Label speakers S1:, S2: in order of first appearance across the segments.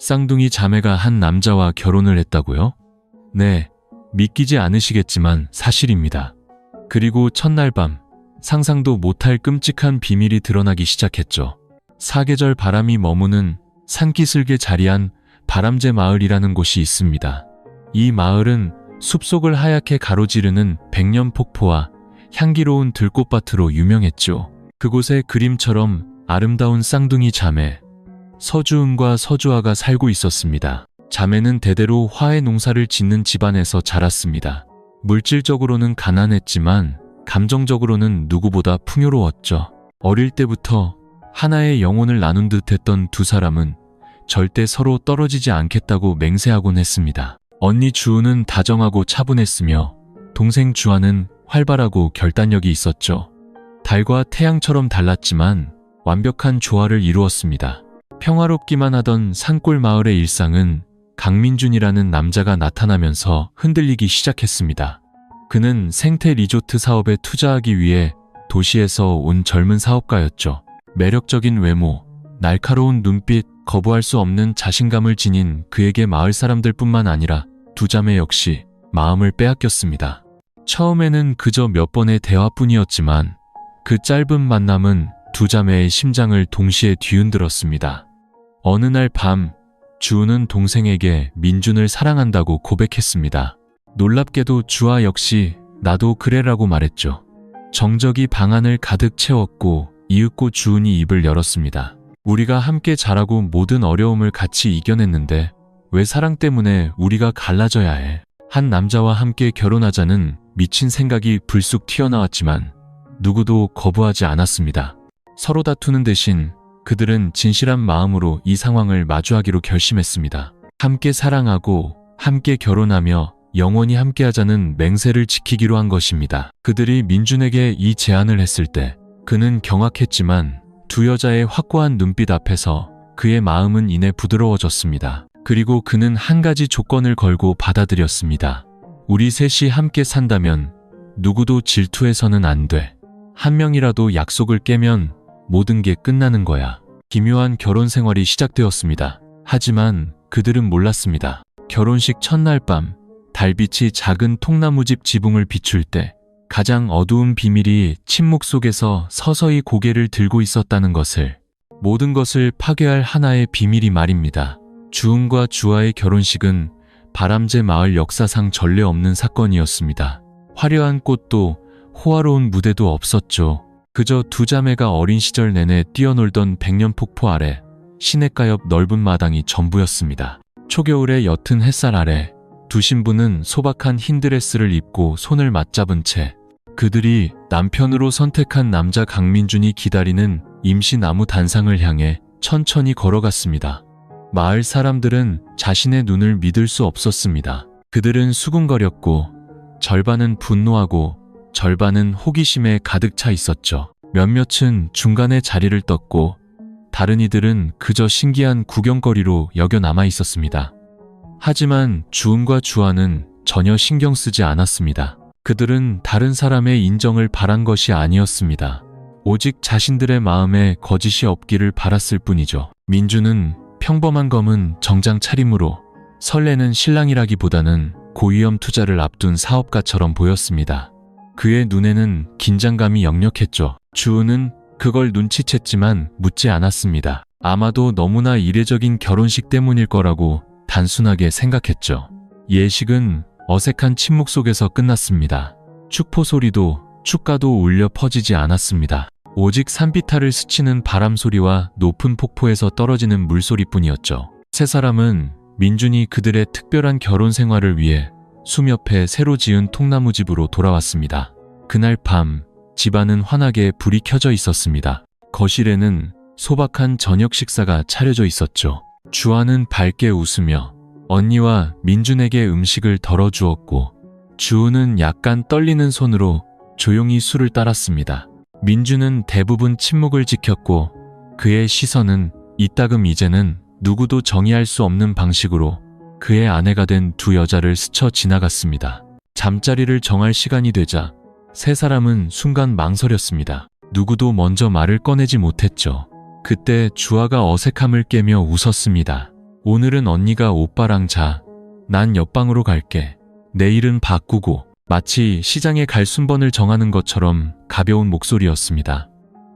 S1: 쌍둥이 자매가 한 남자와 결혼을 했다고요? 네, 믿기지 않으시겠지만 사실입니다. 그리고 첫날 밤, 상상도 못할 끔찍한 비밀이 드러나기 시작했죠. 사계절 바람이 머무는 산기슭에 자리한 바람제 마을이라는 곳이 있습니다. 이 마을은 숲속을 하얗게 가로지르는 백년폭포와 향기로운 들꽃밭으로 유명했죠. 그곳에 그림처럼 아름다운 쌍둥이 자매, 서주은과 서주아가 살고 있었습니다. 자매는 대대로 화훼 농사를 짓는 집안에서 자랐습니다. 물질적으로는 가난했지만 감정적으로는 누구보다 풍요로웠죠. 어릴 때부터 하나의 영혼을 나눈 듯했던 두 사람은 절대 서로 떨어지지 않겠다고 맹세하곤 했습니다. 언니 주은은 다정하고 차분했으며 동생 주아는 활발하고 결단력이 있었죠. 달과 태양처럼 달랐지만 완벽한 조화를 이루었습니다. 평화롭기만 하던 산골 마을의 일상은 강민준이라는 남자가 나타나면서 흔들리기 시작했습니다. 그는 생태 리조트 사업에 투자하기 위해 도시에서 온 젊은 사업가였죠. 매력적인 외모, 날카로운 눈빛, 거부할 수 없는 자신감을 지닌 그에게 마을 사람들뿐만 아니라 두 자매 역시 마음을 빼앗겼습니다. 처음에는 그저 몇 번의 대화뿐이었지만 그 짧은 만남은 두 자매의 심장을 동시에 뒤흔들었습니다. 어느 날 밤, 주은은 동생에게 민준을 사랑한다고 고백했습니다. 놀랍게도 주아 역시 나도 그래라고 말했죠. 정적이 방 안을 가득 채웠고 이윽고 주은이 입을 열었습니다. 우리가 함께 자라고 모든 어려움을 같이 이겨냈는데 왜 사랑 때문에 우리가 갈라져야 해? 한 남자와 함께 결혼하자는 미친 생각이 불쑥 튀어나왔지만 누구도 거부하지 않았습니다. 서로 다투는 대신 그들은 진실한 마음으로 이 상황을 마주하기로 결심했습니다. 함께 사랑하고 함께 결혼하며 영원히 함께하자는 맹세를 지키기로 한 것입니다. 그들이 민준에게 이 제안을 했을 때 그는 경악했지만 두 여자의 확고한 눈빛 앞에서 그의 마음은 이내 부드러워졌습니다. 그리고 그는 한 가지 조건을 걸고 받아들였습니다. 우리 셋이 함께 산다면 누구도 질투해서는 안 돼. 한 명이라도 약속을 깨면 모든 게 끝나는 거야. 기묘한 결혼 생활이 시작되었습니다. 하지만 그들은 몰랐습니다. 결혼식 첫날 밤, 달빛이 작은 통나무집 지붕을 비출 때 가장 어두운 비밀이 침묵 속에서 서서히 고개를 들고 있었다는 것을, 모든 것을 파괴할 하나의 비밀이 말입니다. 주은과 주아의 결혼식은 바람제 마을 역사상 전례 없는 사건이었습니다. 화려한 꽃도 호화로운 무대도 없었죠. 그저 두 자매가 어린 시절 내내 뛰어놀던 백년폭포 아래 시냇가 옆 넓은 마당이 전부였습니다. 초겨울의 옅은 햇살 아래 두 신부는 소박한 흰 드레스를 입고 손을 맞잡은 채 그들이 남편으로 선택한 남자 강민준이 기다리는 임시 나무 단상을 향해 천천히 걸어갔습니다. 마을 사람들은 자신의 눈을 믿을 수 없었습니다. 그들은 수군거렸고 절반은 분노하고 절반은 호기심에 가득 차 있었죠. 몇몇은 중간에 자리를 떴고 다른 이들은 그저 신기한 구경거리로 여겨 남아 있었습니다. 하지만 주은과 주아는 전혀 신경 쓰지 않았습니다. 그들은 다른 사람의 인정을 바란 것이 아니었습니다. 오직 자신들의 마음에 거짓이 없기를 바랐을 뿐이죠. 민준은 평범한 검은 정장 차림으로 설레는 신랑이라기보다는 고위험 투자를 앞둔 사업가처럼 보였습니다. 그의 눈에는 긴장감이 역력했죠. 주은은 그걸 눈치챘지만 묻지 않았습니다. 아마도 너무나 이례적인 결혼식 때문일 거라고 단순하게 생각했죠. 예식은 어색한 침묵 속에서 끝났습니다. 축포 소리도 축가도 울려 퍼지지 않았습니다. 오직 산비탈을 스치는 바람 소리와 높은 폭포에서 떨어지는 물소리뿐이었죠. 세 사람은 민준이 그들의 특별한 결혼 생활을 위해 숨 옆에 새로 지은 통나무집으로 돌아왔습니다. 그날 밤 집안은 환하게 불이 켜져 있었습니다. 거실에는 소박한 저녁 식사가 차려져 있었죠. 주아는 밝게 웃으며 언니와 민준에게 음식을 덜어주었고 주은은 약간 떨리는 손으로 조용히 술을 따랐습니다. 민준은 대부분 침묵을 지켰고 그의 시선은 이따금 이제는 누구도 정의할 수 없는 방식으로 그의 아내가 된 두 여자를 스쳐 지나갔습니다. 잠자리를 정할 시간이 되자 세 사람은 순간 망설였습니다. 누구도 먼저 말을 꺼내지 못했죠. 그때 주아가 어색함을 깨며 웃었습니다. 오늘은 언니가 오빠랑 자. 난 옆방으로 갈게. 내일은 바꾸고. 마치 시장에 갈 순번을 정하는 것처럼 가벼운 목소리였습니다.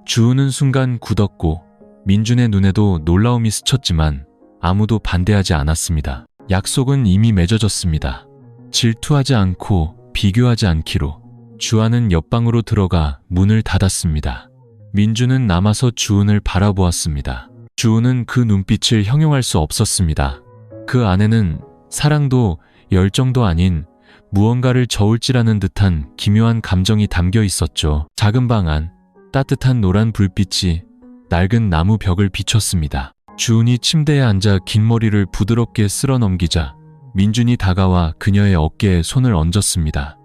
S1: 주우는 순간 굳었고 민준의 눈에도 놀라움이 스쳤지만 아무도 반대하지 않았습니다. 약속은 이미 맺어졌습니다. 질투하지 않고 비교하지 않기로. 주아는 옆방으로 들어가 문을 닫았습니다. 민준은 남아서 주은을 바라보았습니다. 주은은 그 눈빛을 형용할 수 없었습니다. 그 안에는 사랑도 열정도 아닌 무언가를 저울질하는 듯한 기묘한 감정이 담겨 있었죠. 작은 방 안, 따뜻한 노란 불빛이 낡은 나무 벽을 비췄습니다. 주은이 침대에 앉아 긴 머리를 부드럽게 쓸어 넘기자 민준이 다가와 그녀의 어깨에 손을 얹었습니다.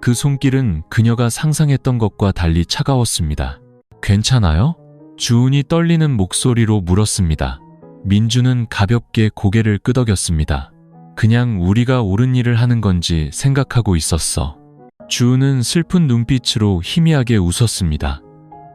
S1: 그 손길은 그녀가 상상했던 것과 달리 차가웠습니다. 괜찮아요? 주은이 떨리는 목소리로 물었습니다. 민준은 가볍게 고개를 끄덕였습니다. 그냥 우리가 옳은 일을 하는 건지 생각하고 있었어. 주은은 슬픈 눈빛으로 희미하게 웃었습니다.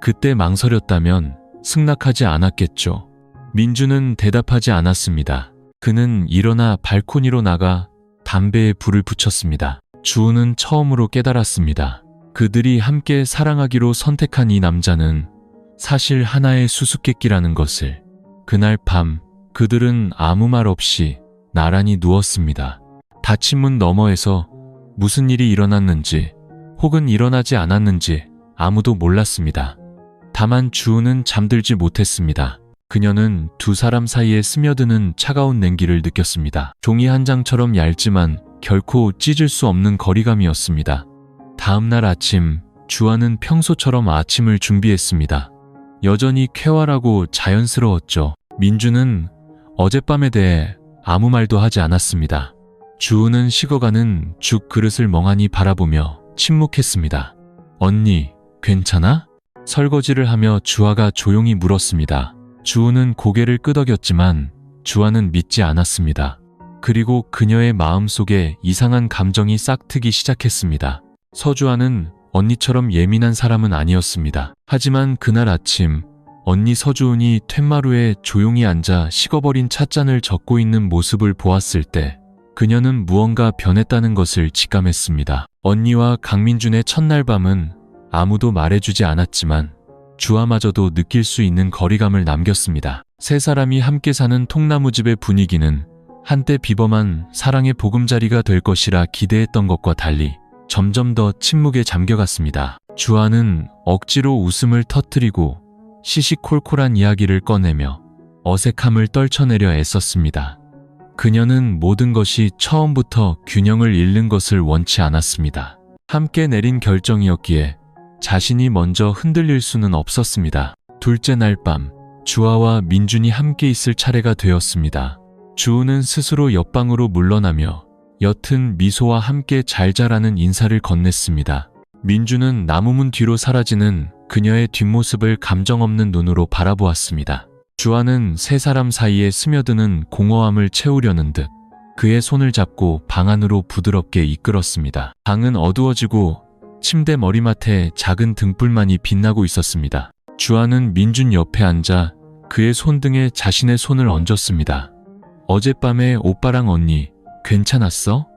S1: 그때 망설였다면 승낙하지 않았겠죠. 민준은 대답하지 않았습니다. 그는 일어나 발코니로 나가 담배에 불을 붙였습니다. 주은은 처음으로 깨달았습니다. 그들이 함께 사랑하기로 선택한 이 남자는 사실 하나의 수수께끼라는 것을. 그날 밤 그들은 아무 말 없이 나란히 누웠습니다. 닫힌 문 너머에서 무슨 일이 일어났는지 혹은 일어나지 않았는지 아무도 몰랐습니다. 다만 주은은 잠들지 못했습니다. 그녀는 두 사람 사이에 스며드는 차가운 냉기를 느꼈습니다. 종이 한 장처럼 얇지만 결코 찢을 수 없는 거리감이었습니다. 다음 날 아침, 주아는 평소처럼 아침을 준비했습니다. 여전히 쾌활하고 자연스러웠죠. 민준은 어젯밤에 대해 아무 말도 하지 않았습니다. 주은은 식어가는 죽 그릇을 멍하니 바라보며 침묵했습니다. 언니, 괜찮아? 설거지를 하며 주아가 조용히 물었습니다. 주은은 고개를 끄덕였지만 주아는 믿지 않았습니다. 그리고 그녀의 마음속에 이상한 감정이 싹트기 시작했습니다. 서주아는 언니처럼 예민한 사람은 아니었습니다. 하지만 그날 아침 언니 서주은이 툇마루에 조용히 앉아 식어버린 찻잔을 젓고 있는 모습을 보았을 때 그녀는 무언가 변했다는 것을 직감했습니다. 언니와 강민준의 첫날 밤은 아무도 말해주지 않았지만 주아마저도 느낄 수 있는 거리감을 남겼습니다. 세 사람이 함께 사는 통나무집의 분위기는 한때 비범한 사랑의 보금자리가 될 것이라 기대했던 것과 달리 점점 더 침묵에 잠겨갔습니다. 주아는 억지로 웃음을 터뜨리고 시시콜콜한 이야기를 꺼내며 어색함을 떨쳐내려 애썼습니다. 그녀는 모든 것이 처음부터 균형을 잃는 것을 원치 않았습니다. 함께 내린 결정이었기에 자신이 먼저 흔들릴 수는 없었습니다. 둘째 날 밤, 주아와 민준이 함께 있을 차례가 되었습니다. 주우는 스스로 옆방으로 물러나며 옅은 미소와 함께 잘 자라는 인사를 건넸습니다. 민준은 나무문 뒤로 사라지는 그녀의 뒷모습을 감정 없는 눈으로 바라보았습니다. 주아는 세 사람 사이에 스며드는 공허함을 채우려는 듯 그의 손을 잡고 방 안으로 부드럽게 이끌었습니다. 방은 어두워지고 침대 머리맡에 작은 등불만이 빛나고 있었습니다. 주아는 민준 옆에 앉아 그의 손등에 자신의 손을 얹었습니다. 어젯밤에 오빠랑 언니 괜찮았어?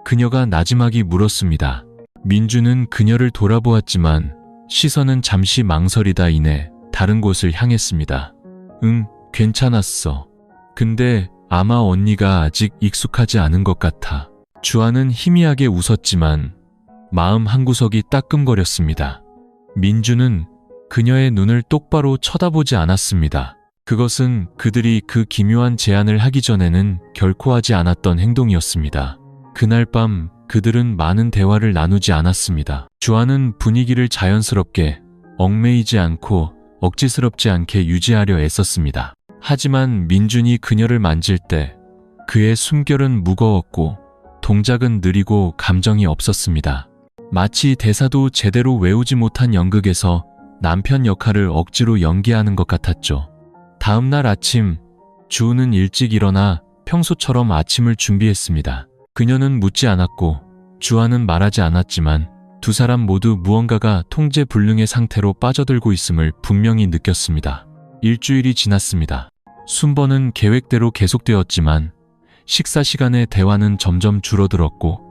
S1: 그녀가 나지막이 물었습니다. 민준은 그녀를 돌아보았지만 시선은 잠시 망설이다 이내 다른 곳을 향했습니다. 응, 괜찮았어. 근데 아마 언니가 아직 익숙하지 않은 것 같아. 주아는 희미하게 웃었지만 마음 한구석이 따끔거렸습니다. 민준은 그녀의 눈을 똑바로 쳐다보지 않았습니다. 그것은 그들이 그 기묘한 제안을 하기 전에는 결코 하지 않았던 행동이었습니다. 그날 밤 그들은 많은 대화를 나누지 않았습니다. 주아는 분위기를 자연스럽게 얽매이지 않고 억지스럽지 않게 유지하려 애썼습니다. 하지만 민준이 그녀를 만질 때 그의 숨결은 무거웠고 동작은 느리고 감정이 없었습니다. 마치 대사도 제대로 외우지 못한 연극에서 남편 역할을 억지로 연기하는 것 같았죠. 다음 날 아침, 주우는 일찍 일어나 평소처럼 아침을 준비했습니다. 그녀는 묻지 않았고 주아는 말하지 않았지만 두 사람 모두 무언가가 통제불능의 상태로 빠져들고 있음을 분명히 느꼈습니다. 일주일이 지났습니다. 순번은 계획대로 계속되었지만 식사 시간에 대화는 점점 줄어들었고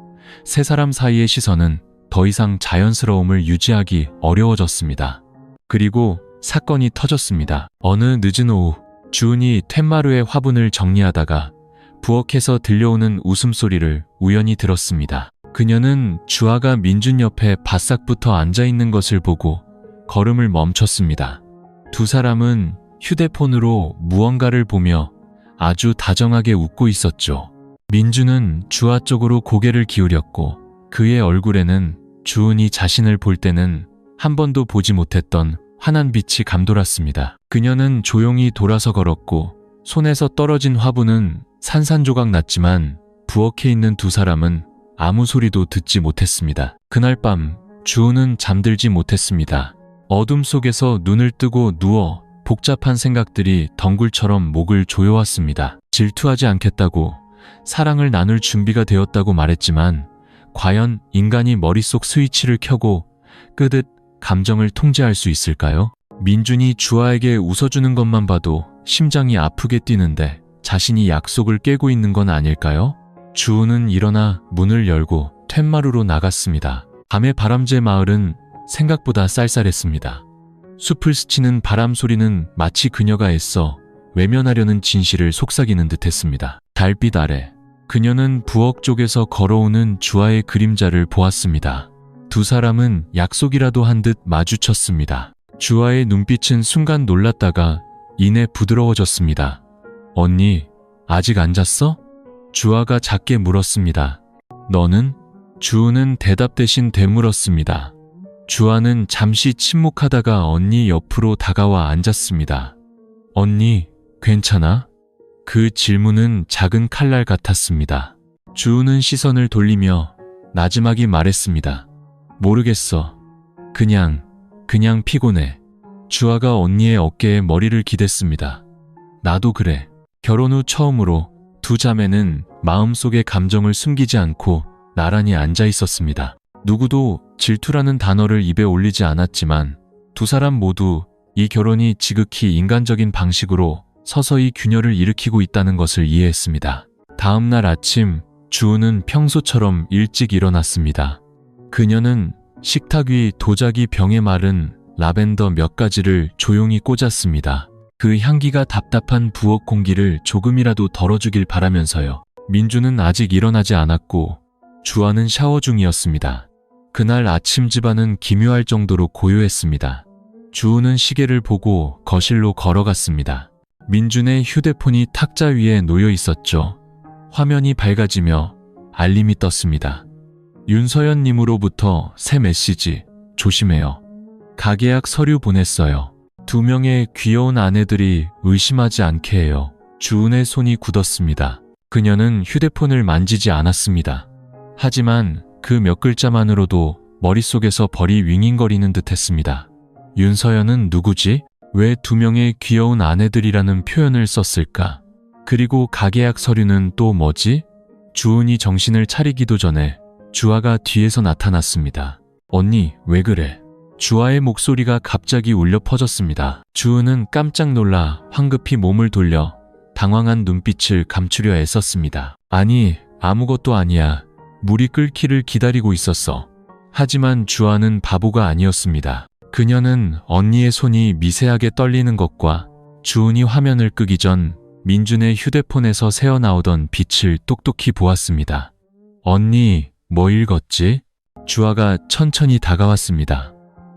S1: 세 사람 사이의 시선은 더 이상 자연스러움을 유지하기 어려워졌습니다. 그리고 사건이 터졌습니다. 어느 늦은 오후 주은이 툇마루의 화분을 정리하다가 부엌에서 들려오는 웃음소리를 우연히 들었습니다. 그녀는 주아가 민준 옆에 바싹 붙어 앉아있는 것을 보고 걸음을 멈췄습니다. 두 사람은 휴대폰으로 무언가를 보며 아주 다정하게 웃고 있었죠. 민준은 주아 쪽으로 고개를 기울였고 그의 얼굴에는 주은이 자신을 볼 때는 한 번도 보지 못했던 환한 빛이 감돌았습니다. 그녀는 조용히 돌아서 걸었고 손에서 떨어진 화분은 산산조각 났지만 부엌에 있는 두 사람은 아무 소리도 듣지 못했습니다. 그날 밤 주은은 잠들지 못했습니다. 어둠 속에서 눈을 뜨고 누워 복잡한 생각들이 덩굴처럼 목을 조여왔습니다. 질투하지 않겠다고, 사랑을 나눌 준비가 되었다고 말했지만 과연 인간이 머릿속 스위치를 켜고 끄듯 감정을 통제할 수 있을까요? 민준이 주아에게 웃어주는 것만 봐도 심장이 아프게 뛰는데 자신이 약속을 깨고 있는 건 아닐까요? 주은은 일어나 문을 열고 툇마루로 나갔습니다. 밤의 바람제 마을은 생각보다 쌀쌀했습니다. 숲을 스치는 바람 소리는 마치 그녀가 애써 외면하려는 진실을 속삭이는 듯했습니다. 달빛 아래 그녀는 부엌 쪽에서 걸어오는 주아의 그림자를 보았습니다. 두 사람은 약속이라도 한 듯 마주쳤습니다. 주아의 눈빛은 순간 놀랐다가 이내 부드러워졌습니다. 언니, 아직 안 잤어? 주아가 작게 물었습니다. 너는? 주은은 대답 대신 되물었습니다. 주아는 잠시 침묵하다가 언니 옆으로 다가와 앉았습니다. 언니, 괜찮아? 그 질문은 작은 칼날 같았습니다. 주은은 시선을 돌리며 나지막이 말했습니다. 모르겠어. 그냥 피곤해. 주아가 언니의 어깨에 머리를 기댔습니다. 나도 그래. 결혼 후 처음으로 두 자매는 마음속의 감정을 숨기지 않고 나란히 앉아 있었습니다. 누구도 질투라는 단어를 입에 올리지 않았지만 두 사람 모두 이 결혼이 지극히 인간적인 방식으로 서서히 균열을 일으키고 있다는 것을 이해했습니다. 다음 날 아침 주은은 평소처럼 일찍 일어났습니다. 그녀는 식탁 위 도자기 병에 마른 라벤더 몇 가지를 조용히 꽂았습니다. 그 향기가 답답한 부엌 공기를 조금이라도 덜어주길 바라면서요. 민주는 아직 일어나지 않았고 주아는 샤워 중이었습니다. 그날 아침 집안은 기묘할 정도로 고요했습니다. 주은은 시계를 보고 거실로 걸어갔습니다. 민준의 휴대폰이 탁자 위에 놓여 있었죠. 화면이 밝아지며 알림이 떴습니다. 윤서연님으로부터 새 메시지, 조심해요. 가계약 서류 보냈어요. 두 명의 귀여운 아내들이 의심하지 않게 해요. 주은의 손이 굳었습니다. 그녀는 휴대폰을 만지지 않았습니다. 하지만 그 몇 글자만으로도 머릿속에서 벌이 윙윙거리는 듯 했습니다. 윤서연은 누구지? 왜 두 명의 귀여운 아내들이라는 표현을 썼을까? 그리고 가계약 서류는 또 뭐지? 주은이 정신을 차리기도 전에 주아가 뒤에서 나타났습니다. 언니, 왜 그래? 주아의 목소리가 갑자기 울려 퍼졌습니다. 주은은 깜짝 놀라 황급히 몸을 돌려 당황한 눈빛을 감추려 애썼습니다. 아니, 아무것도 아니야. 물이 끓기를 기다리고 있었어. 하지만 주아는 바보가 아니었습니다. 그녀는 언니의 손이 미세하게 떨리는 것과 주은이 화면을 끄기 전 민준의 휴대폰에서 새어나오던 빛을 똑똑히 보았습니다. 언니, 뭐 읽었지? 주아가 천천히 다가왔습니다.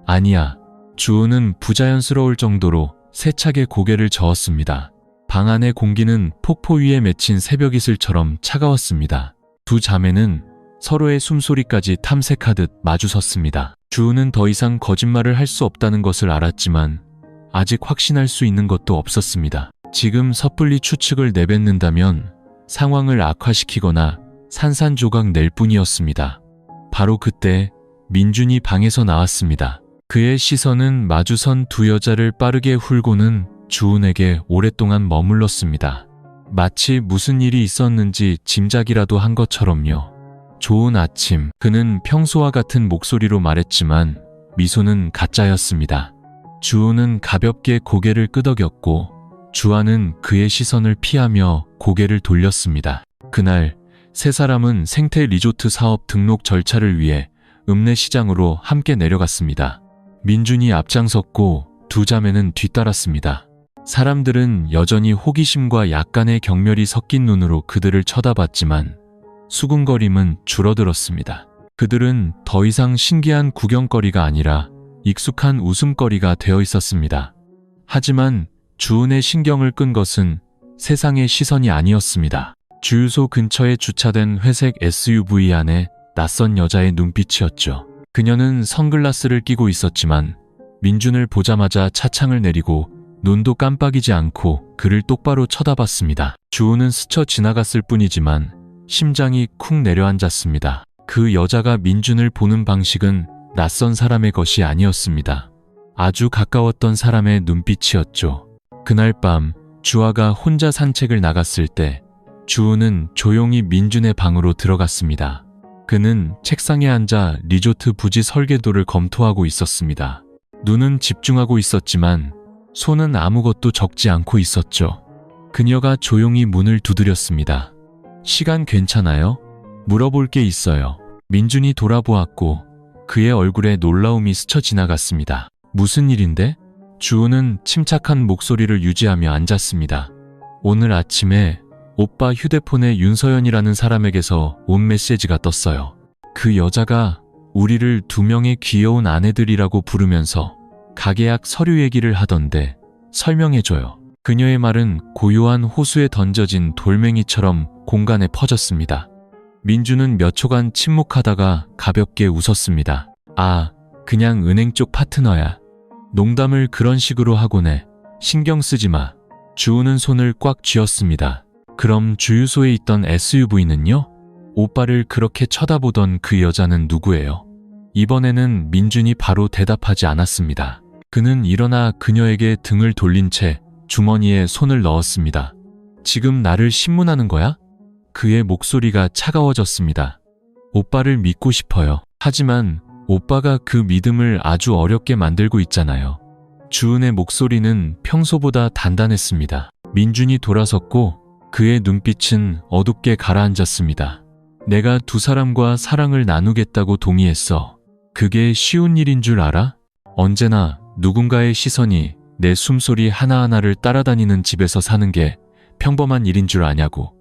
S1: 아니야. 주은은 부자연스러울 정도로 세차게 고개를 저었습니다. 방 안의 공기는 폭포 위에 맺힌 새벽 이슬처럼 차가웠습니다. 두 자매는 서로의 숨소리까지 탐색하듯 마주섰습니다. 주은은 더 이상 거짓말을 할 수 없다는 것을 알았지만 아직 확신할 수 있는 것도 없었습니다. 지금 섣불리 추측을 내뱉는다면 상황을 악화시키거나 산산조각 낼 뿐이었습니다. 바로 그때 민준이 방에서 나왔습니다. 그의 시선은 마주선 두 여자를 빠르게 훑고는 주은에게 오랫동안 머물렀습니다. 마치 무슨 일이 있었는지 짐작이라도 한 것처럼요. 좋은 아침. 그는 평소와 같은 목소리로 말했지만 미소는 가짜였습니다. 주은은 가볍게 고개를 끄덕였고 주아는 그의 시선을 피하며 고개를 돌렸습니다. 그날 세 사람은 생태 리조트 사업 등록 절차를 위해 읍내시장으로 함께 내려갔습니다. 민준이 앞장섰고 두 자매는 뒤따랐습니다. 사람들은 여전히 호기심과 약간의 경멸이 섞인 눈으로 그들을 쳐다봤지만 수군거림은 줄어들었습니다. 그들은 더 이상 신기한 구경거리가 아니라 익숙한 웃음거리가 되어 있었습니다. 하지만 주은의 신경을 끈 것은 세상의 시선이 아니었습니다. 주유소 근처에 주차된 회색 SUV 안에 낯선 여자의 눈빛이었죠. 그녀는 선글라스를 끼고 있었지만 민준을 보자마자 차창을 내리고 눈도 깜빡이지 않고 그를 똑바로 쳐다봤습니다. 주은은 스쳐 지나갔을 뿐이지만 심장이 쿵 내려앉았습니다. 그 여자가 민준을 보는 방식은 낯선 사람의 것이 아니었습니다. 아주 가까웠던 사람의 눈빛이었죠. 그날 밤 주아가 혼자 산책을 나갔을 때 주은은 조용히 민준의 방으로 들어갔습니다. 그는 책상에 앉아 리조트 부지 설계도를 검토하고 있었습니다. 눈은 집중하고 있었지만 손은 아무것도 적지 않고 있었죠. 그녀가 조용히 문을 두드렸습니다. 시간 괜찮아요? 물어볼 게 있어요. 민준이 돌아보았고 그의 얼굴에 놀라움이 스쳐 지나갔습니다. 무슨 일인데? 주은은 침착한 목소리를 유지하며 앉았습니다. 오늘 아침에 오빠 휴대폰에 윤서연이라는 사람에게서 온 메시지가 떴어요. 그 여자가 우리를 두 명의 귀여운 아내들이라고 부르면서 가계약 서류 얘기를 하던데 설명해줘요. 그녀의 말은 고요한 호수에 던져진 돌멩이처럼 공간에 퍼졌습니다. 민주는 몇 초간 침묵하다가 가볍게 웃었습니다. 아, 그냥 은행 쪽 파트너야. 농담을 그런 식으로 하곤 해. 신경 쓰지 마. 주은은 손을 꽉 쥐었습니다. 그럼 주유소에 있던 SUV는요? 오빠를 그렇게 쳐다보던 그 여자는 누구예요? 이번에는 민준이 바로 대답하지 않았습니다. 그는 일어나 그녀에게 등을 돌린 채 주머니에 손을 넣었습니다. 지금 나를 신문하는 거야? 그의 목소리가 차가워졌습니다. 오빠를 믿고 싶어요. 하지만 오빠가 그 믿음을 아주 어렵게 만들고 있잖아요. 주은의 목소리는 평소보다 단단했습니다. 민준이 돌아섰고 그의 눈빛은 어둡게 가라앉았습니다. 내가 두 사람과 사랑을 나누겠다고 동의했어. 그게 쉬운 일인 줄 알아? 언제나 누군가의 시선이 내 숨소리 하나하나를 따라다니는 집에서 사는 게 평범한 일인 줄 아냐고.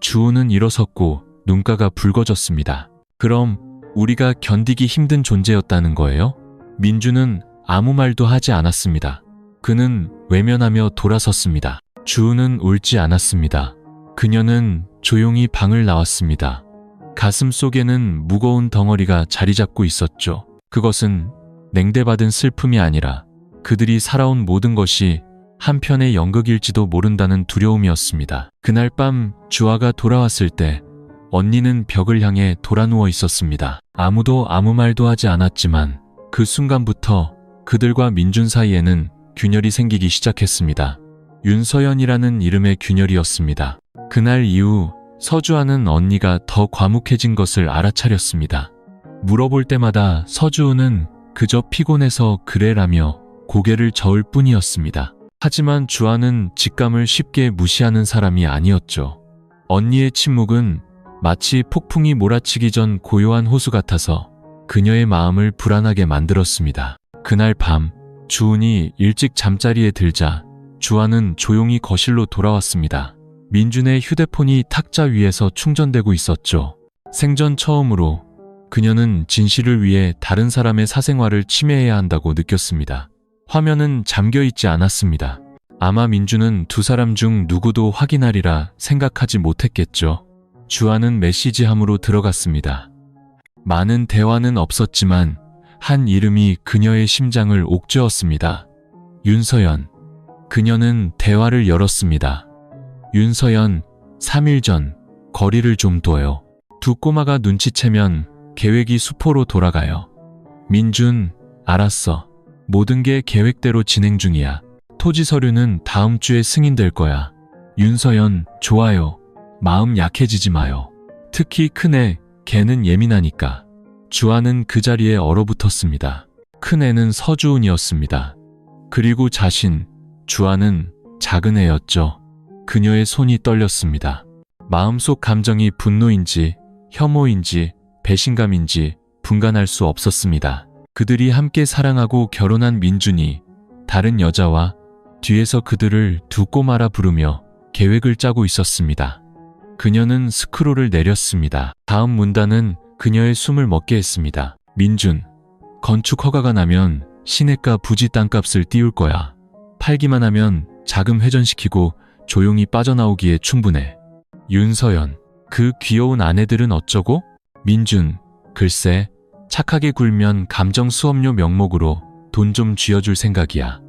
S1: 주은은 일어섰고 눈가가 붉어졌습니다. 그럼 우리가 견디기 힘든 존재였다는 거예요? 민준은 아무 말도 하지 않았습니다. 그는 외면하며 돌아섰습니다. 주은은 울지 않았습니다. 그녀는 조용히 방을 나왔습니다. 가슴 속에는 무거운 덩어리가 자리 잡고 있었죠. 그것은 냉대받은 슬픔이 아니라 그들이 살아온 모든 것이 한편의 연극일지도 모른다는 두려움이었습니다. 그날 밤 주아가 돌아왔을 때 언니는 벽을 향해 돌아누워 있었습니다. 아무도 아무 말도 하지 않았지만 그 순간부터 그들과 민준 사이에는 균열이 생기기 시작했습니다. 윤서연이라는 이름의 균열이었습니다. 그날 이후 서주아는 언니가 더 과묵해진 것을 알아차렸습니다. 물어볼 때마다 서주은은 그저 피곤해서 그래라며 고개를 저을 뿐이었습니다. 하지만 주아는 직감을 쉽게 무시하는 사람이 아니었죠. 언니의 침묵은 마치 폭풍이 몰아치기 전 고요한 호수 같아서 그녀의 마음을 불안하게 만들었습니다. 그날 밤 주은이 일찍 잠자리에 들자 주아는 조용히 거실로 돌아왔습니다. 민준의 휴대폰이 탁자 위에서 충전되고 있었죠. 생전 처음으로 그녀는 진실을 위해 다른 사람의 사생활을 침해해야 한다고 느꼈습니다. 화면은 잠겨있지 않았습니다. 아마 민준은 두 사람 중 누구도 확인하리라 생각하지 못했겠죠. 주아는 메시지함으로 들어갔습니다. 많은 대화는 없었지만 한 이름이 그녀의 심장을 옥죄었습니다. 윤서연. 그녀는 대화를 열었습니다. 윤서연, 3일 전 거리를 좀 둬요. 두 꼬마가 눈치채면 계획이 수포로 돌아가요. 민준, 알았어. 모든 게 계획대로 진행 중이야. 토지 서류는 다음 주에 승인될 거야. 윤서연, 좋아요. 마음 약해지지 마요. 특히 큰애, 걔는 예민하니까. 주아는 그 자리에 얼어붙었습니다. 큰애는 서주은이었습니다. 그리고 주아는 작은 애였죠. 그녀의 손이 떨렸습니다. 마음속 감정이 분노인지 혐오인지 배신감인지 분간할 수 없었습니다. 그들이 함께 사랑하고 결혼한 민준이 다른 여자와 뒤에서 그들을 두 꼬마라 부르며 계획을 짜고 있었습니다. 그녀는 스크롤을 내렸습니다. 다음 문단은 그녀의 숨을 먹게 했습니다. 민준, 건축 허가가 나면 시내가 부지 땅값을 띄울 거야. 팔기만 하면 자금 회전시키고 조용히 빠져나오기에 충분해. 윤서연, 그 귀여운 아내들은 어쩌고? 민준, 글쎄, 착하게 굴면 감정 수업료 명목으로 돈 좀 쥐어줄 생각이야.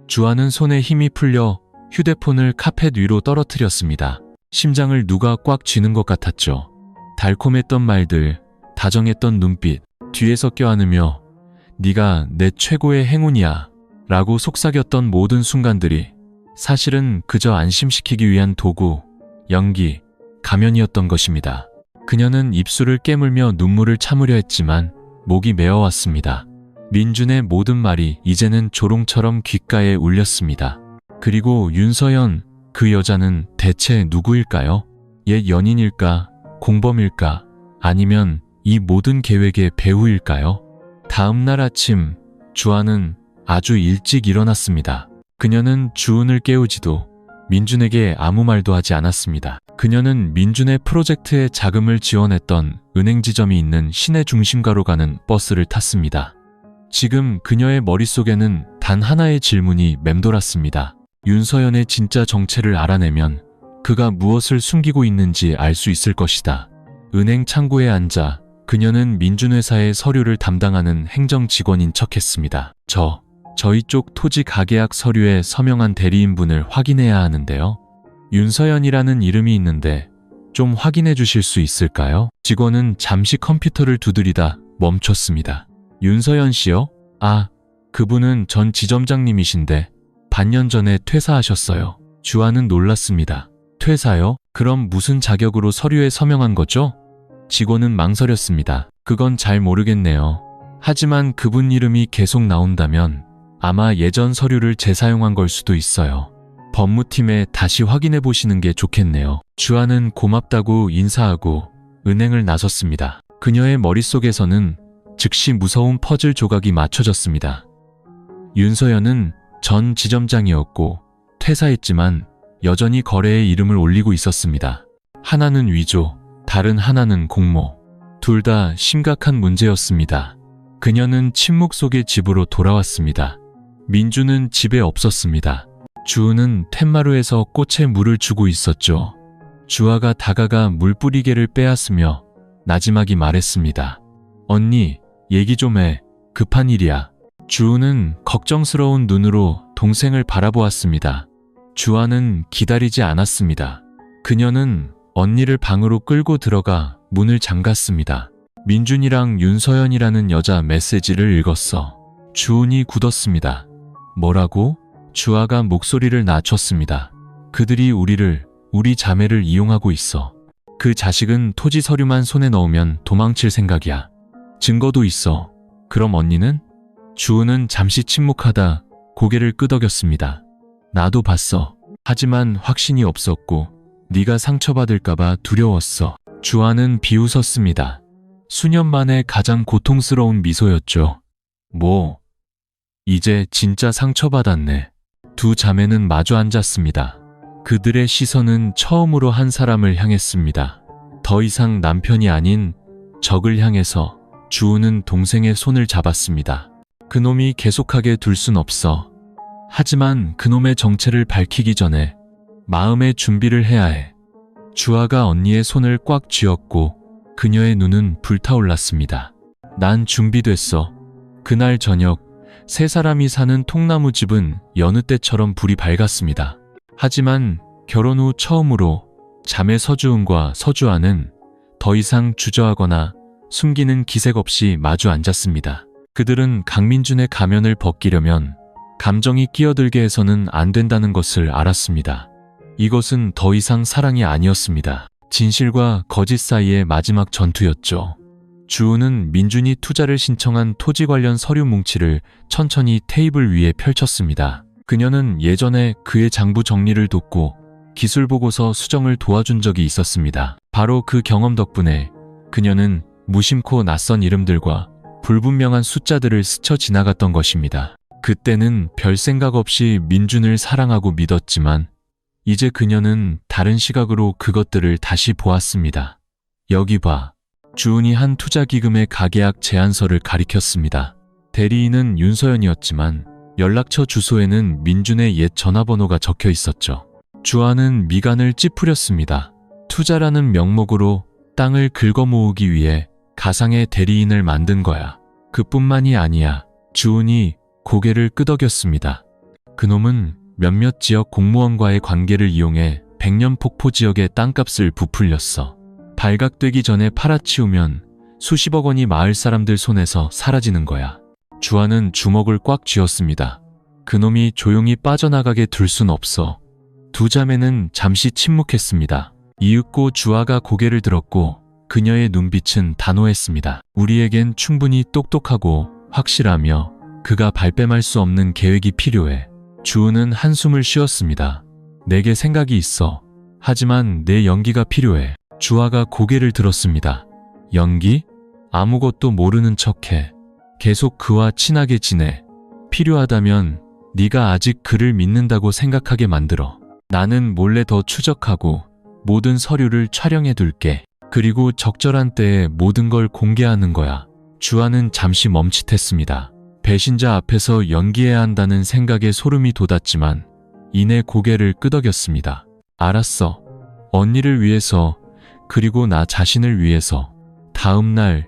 S1: 주아는 손에 힘이 풀려 휴대폰을 카펫 위로 떨어뜨렸습니다. 심장을 누가 꽉 쥐는 것 같았죠. 달콤했던 말들, 다정했던 눈빛, 뒤에서 껴안으며 네가 내 최고의 행운이야 라고 속삭였던 모든 순간들이 사실은 그저 안심시키기 위한 도구, 연기, 가면이었던 것입니다. 그녀는 입술을 깨물며 눈물을 참으려 했지만 목이 메어왔습니다. 민준의 모든 말이 이제는 조롱처럼 귓가에 울렸습니다. 그리고 윤서연, 그 여자는 대체 누구일까요? 옛 연인일까? 공범일까? 아니면 이 모든 계획의 배우일까요? 다음 날 아침, 주아는 아주 일찍 일어났습니다. 그녀는 주은을 깨우지도 민준에게 아무 말도 하지 않았습니다. 그녀는 민준의 프로젝트에 자금을 지원했던 은행 지점이 있는 시내 중심가로 가는 버스를 탔습니다. 지금 그녀의 머릿속에는 단 하나의 질문이 맴돌았습니다. 윤서연의 진짜 정체를 알아내면 그가 무엇을 숨기고 있는지 알 수 있을 것이다. 은행 창구에 앉아 그녀는 민준회사의 서류를 담당하는 행정 직원인 척했습니다. 저희 쪽 토지 가계약 서류에 서명한 대리인분을 확인해야 하는데요. 윤서연이라는 이름이 있는데 좀 확인해 주실 수 있을까요? 직원은 잠시 컴퓨터를 두드리다 멈췄습니다. 윤서연 씨요? 아, 그분은 전 지점장님이신데 반년 전에 퇴사하셨어요. 주아는 놀랐습니다. 퇴사요? 그럼 무슨 자격으로 서류에 서명한 거죠? 직원은 망설였습니다. 그건 잘 모르겠네요. 하지만 그분 이름이 계속 나온다면 아마 예전 서류를 재사용한 걸 수도 있어요. 법무팀에 다시 확인해 보시는 게 좋겠네요. 주아는 고맙다고 인사하고 은행을 나섰습니다. 그녀의 머릿속에서는 즉시 무서운 퍼즐 조각이 맞춰졌습니다. 윤서연은 전 지점장이었고 퇴사했지만 여전히 거래에 이름을 올리고 있었습니다. 하나는 위조, 다른 하나는 공모. 둘 다 심각한 문제였습니다. 그녀는 침묵 속의 집으로 돌아왔습니다. 민주는 집에 없었습니다. 주은은 툇마루에서 꽃에 물을 주고 있었죠. 주아가 다가가 물뿌리개를 빼앗으며 나지막이 말했습니다. 언니, 얘기 좀 해. 급한 일이야. 주은은 걱정스러운 눈으로 동생을 바라보았습니다. 주아는 기다리지 않았습니다. 그녀는 언니를 방으로 끌고 들어가 문을 잠갔습니다. 민준이랑 윤서연이라는 여자 메시지를 읽었어. 주은이 굳었습니다. 뭐라고? 주아가 목소리를 낮췄습니다. 그들이 우리 자매를 이용하고 있어. 그 자식은 토지 서류만 손에 넣으면 도망칠 생각이야. 증거도 있어. 그럼 언니는? 주은은 잠시 침묵하다 고개를 끄덕였습니다. 나도 봤어. 하지만 확신이 없었고 네가 상처받을까봐 두려웠어. 주아는 비웃었습니다. 수년 만에 가장 고통스러운 미소였죠. 이제 진짜 상처받았네. 두 자매는 마주 앉았습니다. 그들의 시선은 처음으로 한 사람을 향했습니다. 더 이상 남편이 아닌 적을 향해서 주은은 동생의 손을 잡았습니다. 그놈이 계속하게 둘 순 없어. 하지만 그놈의 정체를 밝히기 전에 마음의 준비를 해야 해. 주아가 언니의 손을 꽉 쥐었고 그녀의 눈은 불타올랐습니다. 난 준비됐어. 그날 저녁 세 사람이 사는 통나무 집은 여느 때처럼 불이 밝았습니다. 하지만 결혼 후 처음으로 자매 서주은과 서주아는 더 이상 주저하거나 숨기는 기색 없이 마주 앉았습니다. 그들은 강민준의 가면을 벗기려면 감정이 끼어들게 해서는 안 된다는 것을 알았습니다. 이것은 더 이상 사랑이 아니었습니다. 진실과 거짓 사이의 마지막 전투였죠. 주은은 민준이 투자를 신청한 토지 관련 서류 뭉치를 천천히 테이블 위에 펼쳤습니다. 그녀는 예전에 그의 장부 정리를 돕고 기술 보고서 수정을 도와준 적이 있었습니다. 바로 그 경험 덕분에 그녀는 무심코 낯선 이름들과 불분명한 숫자들을 스쳐 지나갔던 것입니다. 그때는 별 생각 없이 민준을 사랑하고 믿었지만 이제 그녀는 다른 시각으로 그것들을 다시 보았습니다. 여기 봐. 주은이 한 투자기금의 가계약 제안서를 가리켰습니다. 대리인은 윤서연이었지만 연락처 주소에는 민준의 옛 전화번호가 적혀 있었죠. 주아는 미간을 찌푸렸습니다. 투자라는 명목으로 땅을 긁어모으기 위해 가상의 대리인을 만든 거야. 그뿐만이 아니야. 주은이 고개를 끄덕였습니다. 그놈은 몇몇 지역 공무원과의 관계를 이용해 백년폭포 지역의 땅값을 부풀렸어. 발각되기 전에 팔아치우면 수십억 원이 마을 사람들 손에서 사라지는 거야. 주아는 주먹을 꽉 쥐었습니다. 그놈이 조용히 빠져나가게 둘 순 없어. 두 자매는 잠시 침묵했습니다. 이윽고 주아가 고개를 들었고 그녀의 눈빛은 단호했습니다. 우리에겐 충분히 똑똑하고 확실하며 그가 발뺌할 수 없는 계획이 필요해. 주은은 한숨을 쉬었습니다. 내게 생각이 있어. 하지만 내 연기가 필요해. 주아가 고개를 들었습니다. 연기? 아무것도 모르는 척해. 계속 그와 친하게 지내. 필요하다면 네가 아직 그를 믿는다고 생각하게 만들어. 나는 몰래 더 추적하고 모든 서류를 촬영해 둘게. 그리고 적절한 때에 모든 걸 공개하는 거야. 주아는 잠시 멈칫했습니다. 배신자 앞에서 연기해야 한다는 생각에 소름이 돋았지만 이내 고개를 끄덕였습니다. 알았어. 언니를 위해서 그리고 나 자신을 위해서. 다음 날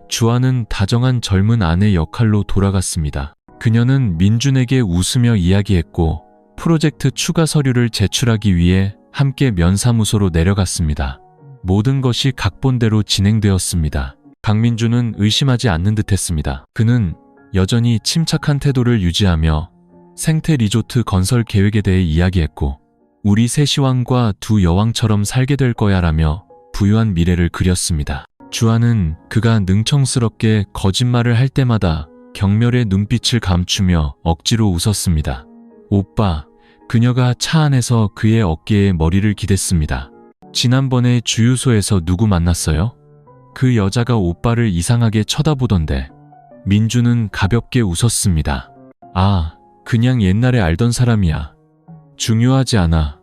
S1: 주아는 다정한 젊은 아내 역할로 돌아갔습니다. 그녀는 민준에게 웃으며 이야기했고 프로젝트 추가 서류를 제출하기 위해 함께 면사무소로 내려갔습니다. 모든 것이 각본대로 진행되었습니다. 강민준은 의심하지 않는 듯했습니다. 그는 여전히 침착한 태도를 유지하며 생태 리조트 건설 계획에 대해 이야기했고 우리 새 시왕과 두 여왕처럼 살게 될 거야라며 부유한 미래를 그렸습니다. 주아는 그가 능청스럽게 거짓말을 할 때마다 경멸의 눈빛을 감추며 억지로 웃었습니다. 오빠, 그녀가 차 안에서 그의 어깨에 머리를 기댔습니다. 지난번에 주유소에서 누구 만났어요? 그 여자가 오빠를 이상하게 쳐다보던데. 민준은 가볍게 웃었습니다. 아, 그냥 옛날에 알던 사람이야. 중요하지 않아.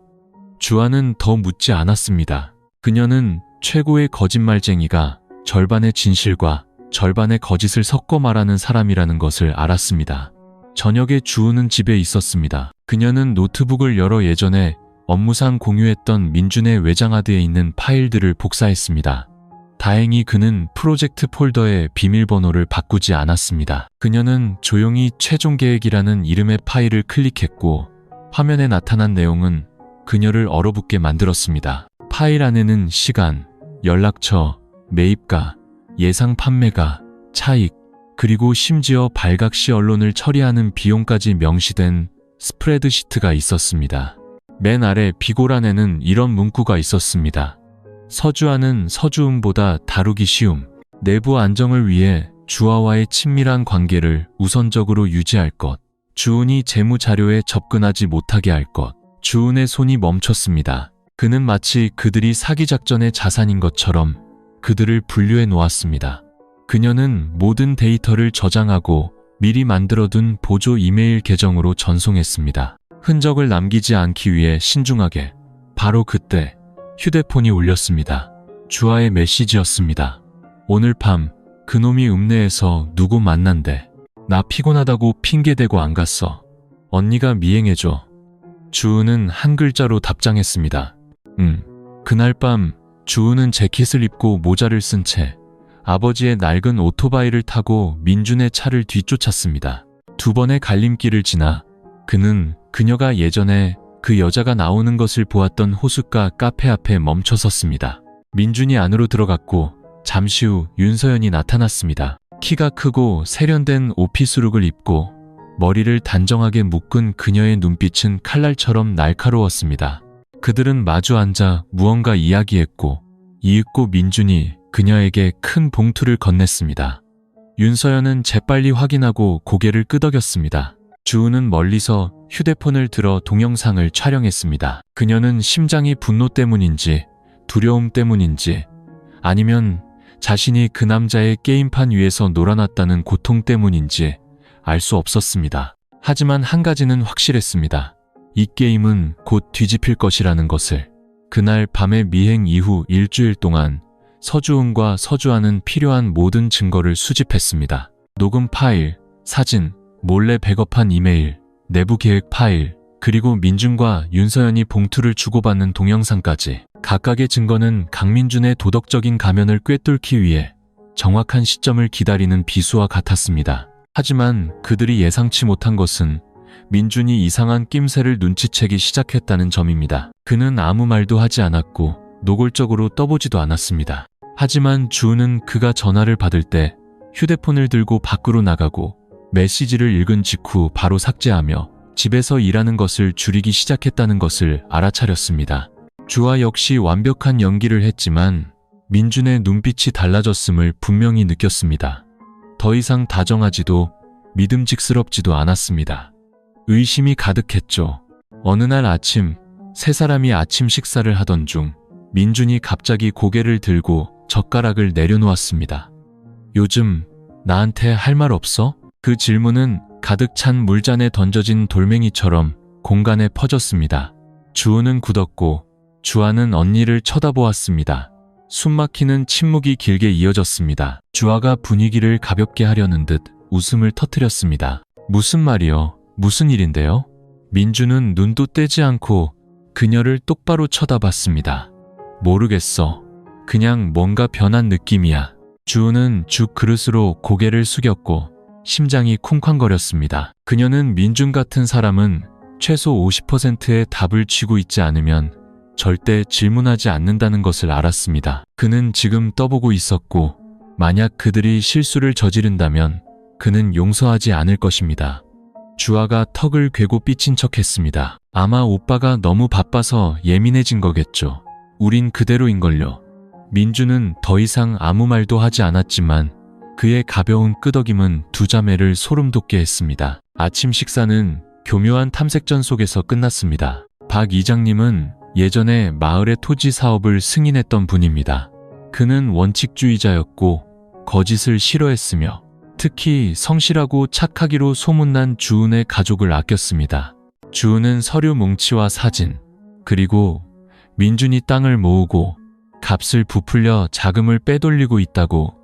S1: 주아는 더 묻지 않았습니다. 그녀는 최고의 거짓말쟁이가 절반의 진실과 절반의 거짓을 섞어 말하는 사람이라는 것을 알았습니다. 저녁에 주은은 집에 있었습니다. 그녀는 노트북을 열어 예전에 업무상 공유했던 민준의 외장하드에 있는 파일들을 복사했습니다. 다행히 그는 프로젝트 폴더의 비밀번호를 바꾸지 않았습니다. 그녀는 조용히 최종 계획이라는 이름의 파일을 클릭했고 화면에 나타난 내용은 그녀를 얼어붙게 만들었습니다. 파일 안에는 시간, 연락처, 매입가, 예상 판매가, 차익, 그리고 심지어 발각 시 언론을 처리하는 비용까지 명시된 스프레드시트가 있었습니다. 맨 아래 비고란에는 이런 문구가 있었습니다. 서주아는 서주음보다 다루기 쉬움. 내부 안정을 위해 주아와의 친밀한 관계를 우선적으로 유지할 것. 주은이 재무 자료에 접근하지 못하게 할 것. 주은의 손이 멈췄습니다. 그는 마치 그들이 사기 작전의 자산인 것처럼 그들을 분류해 놓았습니다. 그녀는 모든 데이터를 저장하고 미리 만들어둔 보조 이메일 계정으로 전송했습니다. 흔적을 남기지 않기 위해 신중하게. 바로 그때 휴대폰이 울렸습니다. 주아의 메시지였습니다. 오늘 밤 그놈이 읍내에서 누구 만난대. 나 피곤하다고 핑계대고 안 갔어. 언니가 미행해줘. 주은은 한 글자로 답장했습니다. 그날 밤 주은은 재킷을 입고 모자를 쓴 채 아버지의 낡은 오토바이를 타고 민준의 차를 뒤쫓았습니다. 두 번의 갈림길을 지나 그는 그녀가 예전에 그 여자가 나오는 것을 보았던 호숫가 카페 앞에 멈춰섰습니다. 민준이 안으로 들어갔고 잠시 후 윤서연이 나타났습니다. 키가 크고 세련된 오피스룩을 입고 머리를 단정하게 묶은 그녀의 눈빛은 칼날처럼 날카로웠습니다. 그들은 마주 앉아 무언가 이야기했고 이윽고 민준이 그녀에게 큰 봉투를 건넸습니다. 윤서연은 재빨리 확인하고 고개를 끄덕였습니다. 주은은 멀리서 휴대폰을 들어 동영상을 촬영했습니다. 그녀는 심장이 분노 때문인지 두려움 때문인지 아니면 자신이 그 남자의 게임판 위에서 놀아났다는 고통 때문인지 알 수 없었습니다. 하지만 한 가지는 확실했습니다. 이 게임은 곧 뒤집힐 것이라는 것을. 그날 밤의 미행 이후 일주일 동안 서주은과 서주아는 필요한 모든 증거를 수집했습니다. 녹음 파일, 사진, 몰래 백업한 이메일, 내부 계획 파일, 그리고 민준과 윤서연이 봉투를 주고받는 동영상까지. 각각의 증거는 강민준의 도덕적인 가면을 꿰뚫기 위해 정확한 시점을 기다리는 비수와 같았습니다. 하지만 그들이 예상치 못한 것은 민준이 이상한 낌새를 눈치채기 시작했다는 점입니다. 그는 아무 말도 하지 않았고 노골적으로 떠보지도 않았습니다. 하지만 주은은 그가 전화를 받을 때 휴대폰을 들고 밖으로 나가고 메시지를 읽은 직후 바로 삭제하며 집에서 일하는 것을 줄이기 시작했다는 것을 알아차렸습니다. 주아 역시 완벽한 연기를 했지만 민준의 눈빛이 달라졌음을 분명히 느꼈습니다. 더 이상 다정하지도 믿음직스럽지도 않았습니다. 의심이 가득했죠. 어느 날 아침, 세 사람이 아침 식사를 하던 중 민준이 갑자기 고개를 들고 젓가락을 내려놓았습니다. 요즘 나한테 할 말 없어? 그 질문은 가득 찬 물잔에 던져진 돌멩이처럼 공간에 퍼졌습니다. 주은은 굳었고 주아는 언니를 쳐다보았습니다. 숨막히는 침묵이 길게 이어졌습니다. 주아가 분위기를 가볍게 하려는 듯 웃음을 터뜨렸습니다. 무슨 말이요? 무슨 일인데요? 민준은 눈도 떼지 않고 그녀를 똑바로 쳐다봤습니다. 모르겠어. 그냥 뭔가 변한 느낌이야. 주은은 죽 그릇으로 고개를 숙였고 심장이 쿵쾅거렸습니다. 그녀는 민준 같은 사람은 최소 50%의 답을 쥐고 있지 않으면 절대 질문하지 않는다는 것을 알았습니다. 그는 지금 떠보고 있었고 만약 그들이 실수를 저지른다면 그는 용서하지 않을 것입니다. 주아가 턱을 괴고 삐친 척했습니다. 아마 오빠가 너무 바빠서 예민해진 거겠죠. 우린 그대로인걸요. 민준은 더 이상 아무 말도 하지 않았지만 그의 가벼운 끄덕임은 두 자매를 소름 돋게 했습니다. 아침 식사는 교묘한 탐색전 속에서 끝났습니다. 박 이장님은 예전에 마을의 토지 사업을 승인했던 분입니다. 그는 원칙주의자였고 거짓을 싫어했으며 특히 성실하고 착하기로 소문난 주은의 가족을 아꼈습니다. 주은은 서류 뭉치와 사진, 그리고 민준이 땅을 모으고 값을 부풀려 자금을 빼돌리고 있다고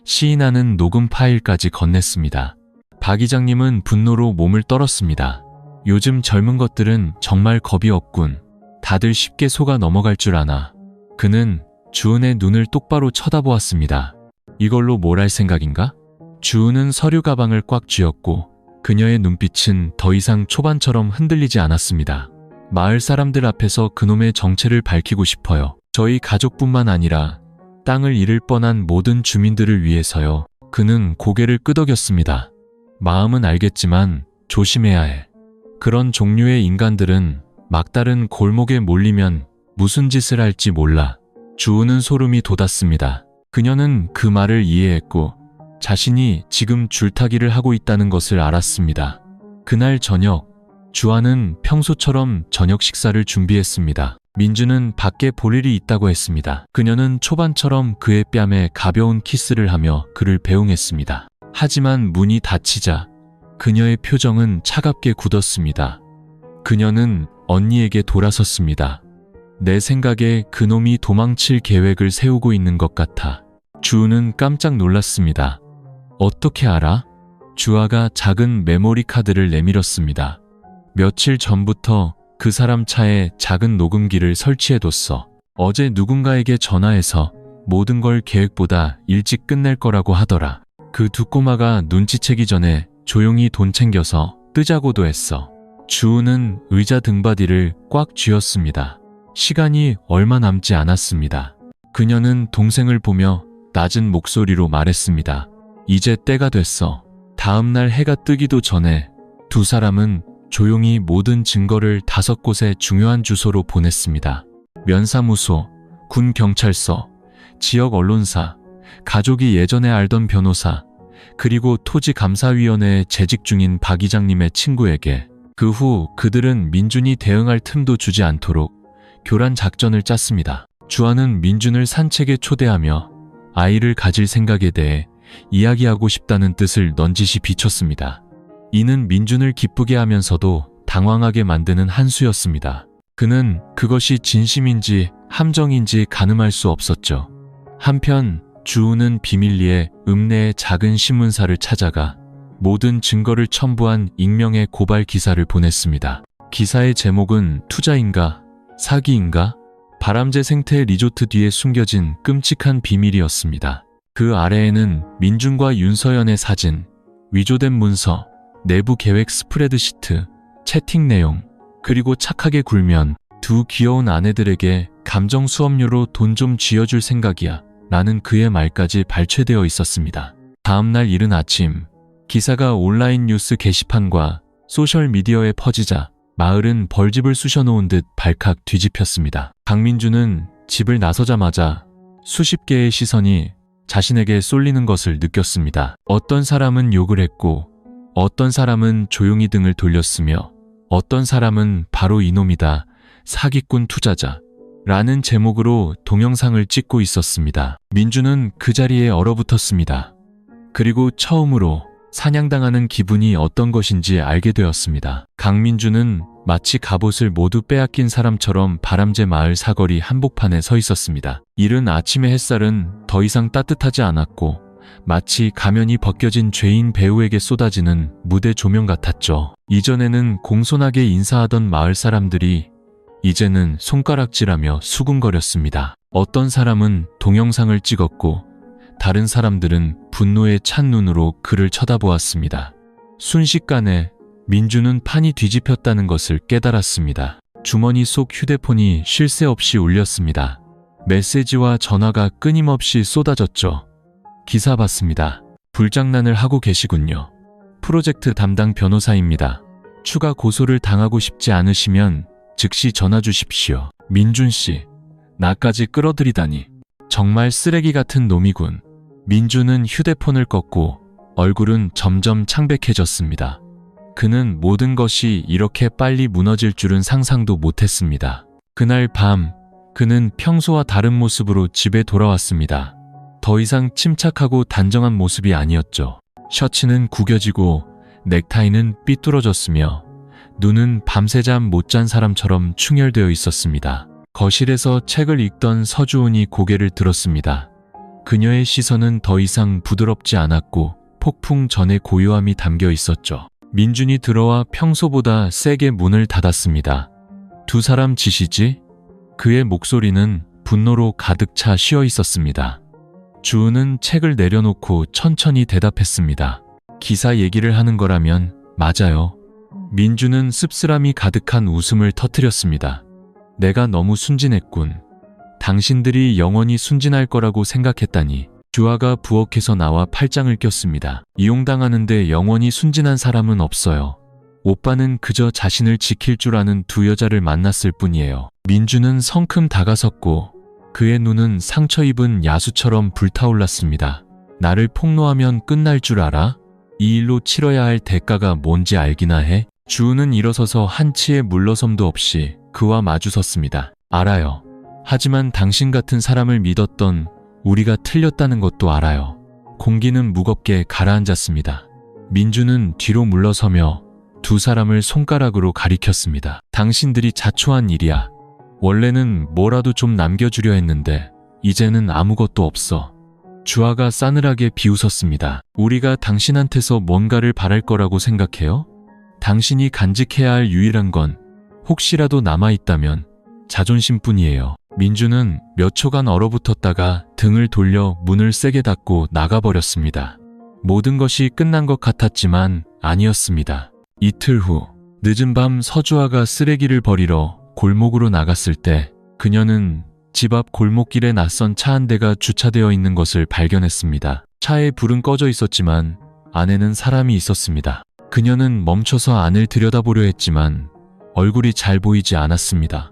S1: 시인하는 녹음 파일까지 건넸습니다. 박 이장님은 분노로 몸을 떨었습니다. 요즘 젊은 것들은 정말 겁이 없군. 다들 쉽게 속아 넘어갈 줄 아나. 그는 주은의 눈을 똑바로 쳐다보았습니다. 이걸로 뭘 할 생각인가? 주은은 서류 가방을 꽉 쥐었고 그녀의 눈빛은 더 이상 초반처럼 흔들리지 않았습니다. 마을 사람들 앞에서 그놈의 정체를 밝히고 싶어요. 저희 가족뿐만 아니라 땅을 잃을 뻔한 모든 주민들을 위해서요. 그는 고개를 끄덕였습니다. 마음은 알겠지만 조심해야 해. 그런 종류의 인간들은 막다른 골목에 몰리면 무슨 짓을 할지 몰라. 주은은 소름이 돋았습니다. 그녀는 그 말을 이해했고 자신이 지금 줄타기를 하고 있다는 것을 알았습니다. 그날 저녁, 주아는 평소처럼 저녁 식사를 준비했습니다. 민준은 밖에 볼 일이 있다고 했습니다. 그녀는 초반처럼 그의 뺨에 가벼운 키스를 하며 그를 배웅했습니다. 하지만 문이 닫히자 그녀의 표정은 차갑게 굳었습니다. 그녀는 언니에게 돌아섰습니다. 내 생각에 그놈이 도망칠 계획을 세우고 있는 것 같아. 주은은 깜짝 놀랐습니다. 어떻게 알아? 주아가 작은 메모리 카드를 내밀었습니다. 며칠 전부터 그 사람 차에 작은 녹음기를 설치해뒀어. 어제 누군가에게 전화해서 모든 걸 계획보다 일찍 끝낼 거라고 하더라. 그 두 꼬마가 눈치채기 전에 조용히 돈 챙겨서 뜨자고도 했어. 주은은 의자 등받이를 꽉 쥐었습니다. 시간이 얼마 남지 않았습니다. 그녀는 동생을 보며 낮은 목소리로 말했습니다. 이제 때가 됐어. 다음 날 해가 뜨기도 전에 두 사람은 조용히 모든 증거를 5곳의 중요한 주소로 보냈습니다. 면사무소, 군경찰서, 지역 언론사, 가족이 예전에 알던 변호사, 그리고 토지감사위원회에 재직 중인 박 이장님의 친구에게 그 후 그들은 민준이 대응할 틈도 주지 않도록 교란 작전을 짰습니다. 주아는 민준을 산책에 초대하며 아이를 가질 생각에 대해 이야기하고 싶다는 뜻을 넌지시 비췄습니다. 이는 민준을 기쁘게 하면서도 당황하게 만드는 한 수였습니다. 그는 그것이 진심인지 함정인지 가늠할 수 없었죠. 한편 주우는 비밀리에 읍내의 작은 신문사를 찾아가 모든 증거를 첨부한 익명의 고발 기사를 보냈습니다. 기사의 제목은 투자인가? 사기인가? 바람제 생태 리조트 뒤에 숨겨진 끔찍한 비밀이었습니다. 그 아래에는 민준과 윤서연의 사진, 위조된 문서, 내부 계획 스프레드시트, 채팅 내용, 그리고 착하게 굴면 두 귀여운 아내들에게 감정 수업료로 돈 좀 쥐어줄 생각이야 라는 그의 말까지 발췌되어 있었습니다. 다음날 이른 아침, 기사가 온라인 뉴스 게시판과 소셜미디어에 퍼지자 마을은 벌집을 쑤셔놓은 듯 발칵 뒤집혔습니다. 강민준은 집을 나서자마자 수십 개의 시선이 자신에게 쏠리는 것을 느꼈습니다. 어떤 사람은 욕을 했고 어떤 사람은 조용히 등을 돌렸으며 어떤 사람은 바로 이놈이다, 사기꾼 투자자 라는 제목으로 동영상을 찍고 있었습니다. 민준은 그 자리에 얼어붙었습니다. 그리고 처음으로 사냥당하는 기분이 어떤 것인지 알게 되었습니다. 강민준은 마치 갑옷을 모두 빼앗긴 사람처럼 바람제 마을 사거리 한복판에 서 있었습니다. 이른 아침의 햇살은 더 이상 따뜻하지 않았고 마치 가면이 벗겨진 죄인 배우에게 쏟아지는 무대 조명 같았죠. 이전에는 공손하게 인사하던 마을 사람들이 이제는 손가락질하며 수군거렸습니다. 어떤 사람은 동영상을 찍었고 다른 사람들은 분노에 찬 눈으로 그를 쳐다보았습니다. 순식간에 민준은 판이 뒤집혔다는 것을 깨달았습니다. 주머니 속 휴대폰이 쉴 새 없이 울렸습니다. 메시지와 전화가 끊임없이 쏟아졌죠. 기사 봤습니다. 불장난을 하고 계시군요. 프로젝트 담당 변호사입니다. 추가 고소를 당하고 싶지 않으시면 즉시 전화 주십시오. 민준 씨, 나까지 끌어들이다니. 정말 쓰레기 같은 놈이군. 민준은 휴대폰을 껐고 얼굴은 점점 창백해졌습니다. 그는 모든 것이 이렇게 빨리 무너질 줄은 상상도 못했습니다. 그날 밤, 그는 평소와 다른 모습으로 집에 돌아왔습니다. 더 이상 침착하고 단정한 모습이 아니었죠. 셔츠는 구겨지고 넥타이는 삐뚤어졌으며 눈은 밤새 잠 못 잔 사람처럼 충혈되어 있었습니다. 거실에서 책을 읽던 서주은이 고개를 들었습니다. 그녀의 시선은 더 이상 부드럽지 않았고 폭풍 전의 고요함이 담겨 있었죠. 민준이 들어와 평소보다 세게 문을 닫았습니다. 두 사람 짓이지? 그의 목소리는 분노로 가득 차 쉬어 있었습니다. 주은은 책을 내려놓고 천천히 대답했습니다. 기사 얘기를 하는 거라면 맞아요. 민준은 씁쓸함이 가득한 웃음을 터뜨렸습니다. 내가 너무 순진했군. 당신들이 영원히 순진할 거라고 생각했다니. 주아가 부엌에서 나와 팔짱을 꼈습니다. 이용당하는데 영원히 순진한 사람은 없어요. 오빠는 그저 자신을 지킬 줄 아는 두 여자를 만났을 뿐이에요. 민준은 성큼 다가섰고 그의 눈은 상처 입은 야수처럼 불타올랐습니다. 나를 폭로하면 끝날 줄 알아? 이 일로 치러야 할 대가가 뭔지 알기나 해? 주은은 일어서서 한치의 물러섬도 없이 그와 마주섰습니다. 알아요. 하지만 당신 같은 사람을 믿었던 우리가 틀렸다는 것도 알아요. 공기는 무겁게 가라앉았습니다. 민준은 뒤로 물러서며 두 사람을 손가락으로 가리켰습니다. 당신들이 자초한 일이야. 원래는 뭐라도 좀 남겨주려 했는데 이제는 아무것도 없어. 주아가 싸늘하게 비웃었습니다. 우리가 당신한테서 뭔가를 바랄 거라고 생각해요? 당신이 간직해야 할 유일한 건 혹시라도 남아있다면 자존심뿐이에요. 민준은 몇 초간 얼어붙었다가 등을 돌려 문을 세게 닫고 나가버렸습니다. 모든 것이 끝난 것 같았지만 아니었습니다. 이틀 후 늦은 밤 서주아가 쓰레기를 버리러 골목으로 나갔을 때 그녀는 집 앞 골목길에 낯선 차 한 대가 주차되어 있는 것을 발견했습니다. 차에 불은 꺼져 있었지만 안에는 사람이 있었습니다. 그녀는 멈춰서 안을 들여다보려 했지만 얼굴이 잘 보이지 않았습니다.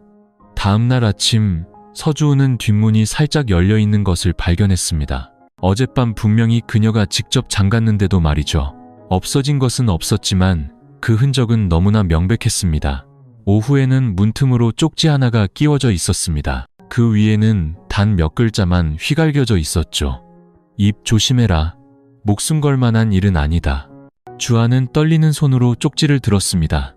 S1: 다음 날 아침 서주은은 뒷문이 살짝 열려 있는 것을 발견했습니다. 어젯밤 분명히 그녀가 직접 잠갔는데도 말이죠. 없어진 것은 없었지만 그 흔적은 너무나 명백했습니다. 오후에는 문틈으로 쪽지 하나가 끼워져 있었습니다. 그 위에는 단 몇 글자만 휘갈겨져 있었죠. 입 조심해라. 목숨 걸 만한 일은 아니다. 주아는 떨리는 손으로 쪽지를 들었습니다.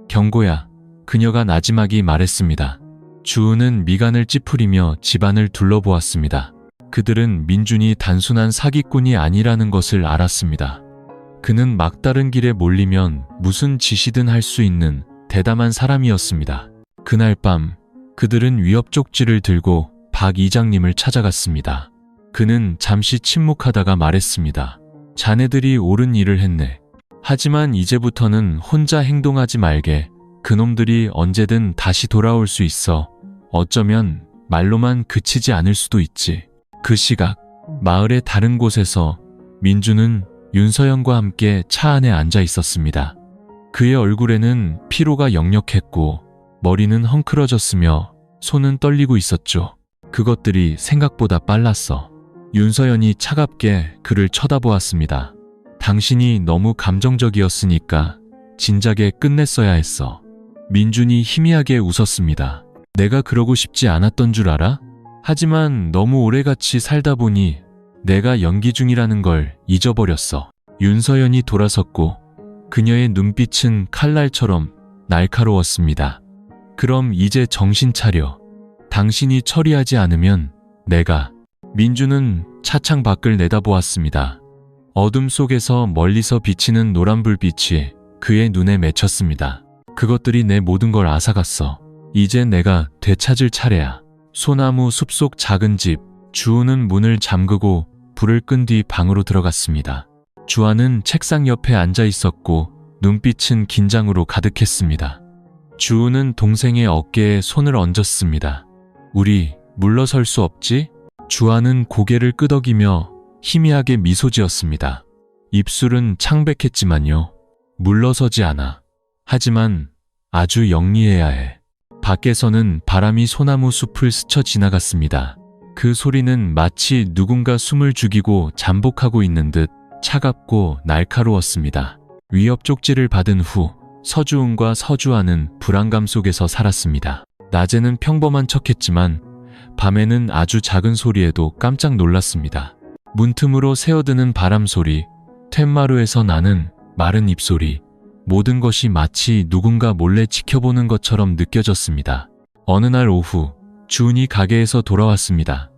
S1: 경고야. 그녀가 나지막이 말했습니다. 주은은 미간을 찌푸리며 집안을 둘러보았습니다. 그들은 민준이 단순한 사기꾼이 아니라는 것을 알았습니다. 그는 막다른 길에 몰리면 무슨 짓이든 할 수 있는 대담한 사람이었습니다. 그날 밤 그들은 위협 쪽지를 들고 박 이장님을 찾아갔습니다. 그는 잠시 침묵하다가 말했습니다. 자네들이 옳은 일을 했네. 하지만 이제부터는 혼자 행동하지 말게. 그놈들이 언제든 다시 돌아올 수 있어. 어쩌면 말로만 그치지 않을 수도 있지. 그 시각 마을의 다른 곳에서 민주는 윤서연과 함께 차 안에 앉아 있었습니다. 그의 얼굴에는 피로가 역력했고 머리는 헝클어졌으며 손은 떨리고 있었죠. 그것들이 생각보다 빨랐어. 윤서연이 차갑게 그를 쳐다보았습니다. 당신이 너무 감정적이었으니까 진작에 끝냈어야 했어. 민준이 희미하게 웃었습니다. 내가 그러고 싶지 않았던 줄 알아? 하지만 너무 오래 같이 살다 보니 내가 연기 중이라는 걸 잊어버렸어. 윤서연이 돌아섰고 그녀의 눈빛은 칼날처럼 날카로웠습니다. 그럼 이제 정신 차려. 당신이 처리하지 않으면 내가. 민주는 차창 밖을 내다보았습니다. 어둠 속에서 멀리서 비치는 노란 불빛이 그의 눈에 맺혔습니다. 그것들이 내 모든 걸 앗아갔어. 이제 내가 되찾을 차례야. 소나무 숲속 작은 집. 주우는 문을 잠그고 불을 끈 뒤 방으로 들어갔습니다. 주아는 책상 옆에 앉아 있었고 눈빛은 긴장으로 가득했습니다. 주우는 동생의 어깨에 손을 얹었습니다. 우리 물러설 수 없지? 주아는 고개를 끄덕이며 희미하게 미소 지었습니다. 입술은 창백했지만요. 물러서지 않아. 하지만 아주 영리해야 해. 밖에서는 바람이 소나무 숲을 스쳐 지나갔습니다. 그 소리는 마치 누군가 숨을 죽이고 잠복하고 있는 듯 차갑고 날카로웠습니다. 위협 쪽지를 받은 후 서주은과 서주아는 불안감 속에서 살았습니다. 낮에는 평범한 척했지만 밤에는 아주 작은 소리에도 깜짝 놀랐습니다. 문틈으로 새어드는 바람 소리, 툇마루에서 나는 마른 입소리, 모든 것이 마치 누군가 몰래 지켜보는 것처럼 느껴졌습니다. 어느 날 오후 주은이 가게에서 돌아왔습니다.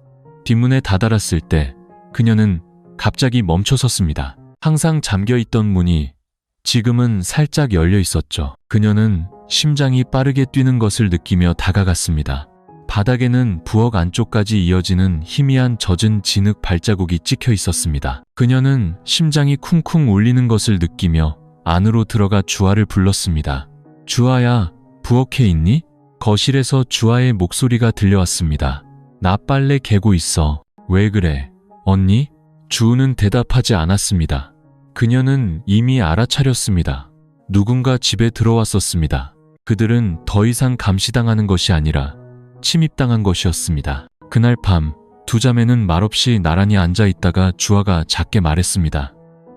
S1: 뒷문에 다다랐을 때 그녀는 갑자기 멈춰섰습니다. 항상 잠겨있던 문이 지금은 살짝 열려 있었죠. 그녀는 심장이 빠르게 뛰는 것을 느끼며 다가갔습니다. 바닥에는 부엌 안쪽까지 이어지는 희미한 젖은 진흙 발자국이 찍혀 있었습니다. 그녀는 심장이 쿵쿵 울리는 것을 느끼며 안으로 들어가 주아를 불렀습니다. 주아야, 부엌에 있니? 거실에서 주아의 목소리가 들려왔습니다. 나 빨래 개고 있어. 왜 그래? 언니? 주우는 대답하지 않았습니다. 그녀는 이미 알아차렸습니다. 누군가 집에 들어왔었습니다. 그들은 더 이상 감시당하는 것이 아니라 침입당한 것이었습니다. 그날 밤 두 자매는 말없이 나란히 앉아있다가 주아가 작게 말했습니다.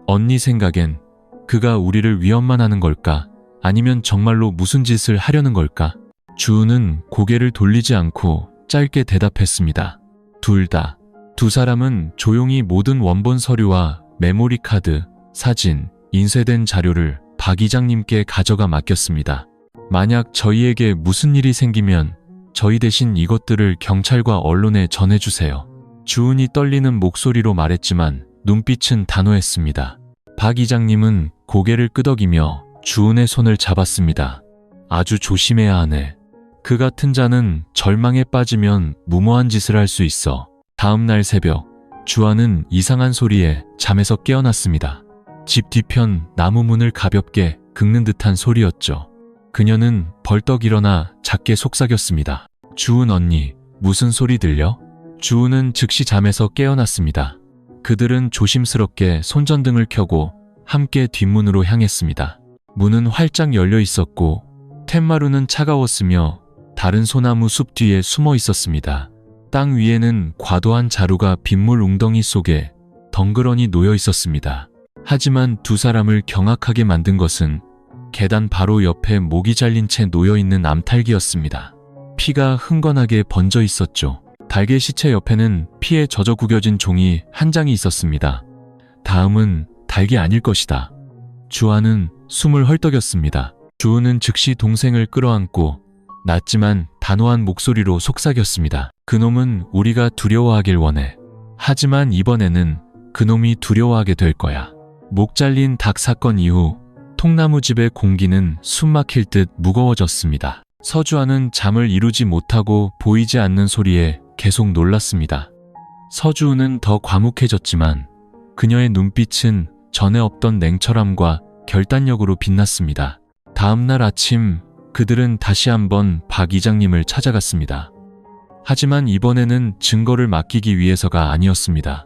S1: 언니 생각엔 그가 우리를 위협만 하는 걸까? 아니면 정말로 무슨 짓을 하려는 걸까? 주우는 고개를 돌리지 않고 짧게 대답했습니다. 둘 다. 두 사람은 조용히 모든 원본 서류와 메모리 카드, 사진, 인쇄된 자료를 박 이장님께 가져가 맡겼습니다. 만약 저희에게 무슨 일이 생기면 저희 대신 이것들을 경찰과 언론에 전해주세요. 주은이 떨리는 목소리로 말했지만 눈빛은 단호했습니다. 박 이장님은 고개를 끄덕이며 주은의 손을 잡았습니다. 아주 조심해야 하네. 그 같은 자는 절망에 빠지면 무모한 짓을 할 수 있어. 다음 날 새벽, 주아는 이상한 소리에 잠에서 깨어났습니다. 집 뒤편 나무 문을 가볍게 긁는 듯한 소리였죠. 그녀는 벌떡 일어나 작게 속삭였습니다. 주은 언니, 무슨 소리 들려? 주은은 즉시 잠에서 깨어났습니다. 그들은 조심스럽게 손전등을 켜고 함께 뒷문으로 향했습니다. 문은 활짝 열려 있었고 툇마루는 차가웠으며 다른 소나무 숲 뒤에 숨어 있었습니다. 땅 위에는 과도한 자루가 빗물 웅덩이 속에 덩그러니 놓여 있었습니다. 하지만 두 사람을 경악하게 만든 것은 계단 바로 옆에 목이 잘린 채 놓여있는 암탉이었습니다. 피가 흥건하게 번져 있었죠. 닭의 시체 옆에는 피에 젖어 구겨진 종이 한 장이 있었습니다. 다음은 닭이 아닐 것이다. 주아는 숨을 헐떡였습니다. 주우는 즉시 동생을 끌어안고 낮지만 단호한 목소리로 속삭였습니다. 그놈은 우리가 두려워하길 원해. 하지만 이번에는 그놈이 두려워하게 될 거야. 목 잘린 닭 사건 이후 통나무 집의 공기는 숨막힐 듯 무거워졌습니다. 서주아는 잠을 이루지 못하고 보이지 않는 소리에 계속 놀랐습니다. 서주우는 더 과묵해졌지만 그녀의 눈빛은 전에 없던 냉철함과 결단력으로 빛났습니다. 다음 날 아침 그들은 다시 한번 박 이장님을 찾아갔습니다. 하지만 이번에는 증거를 맡기기 위해서가 아니었습니다.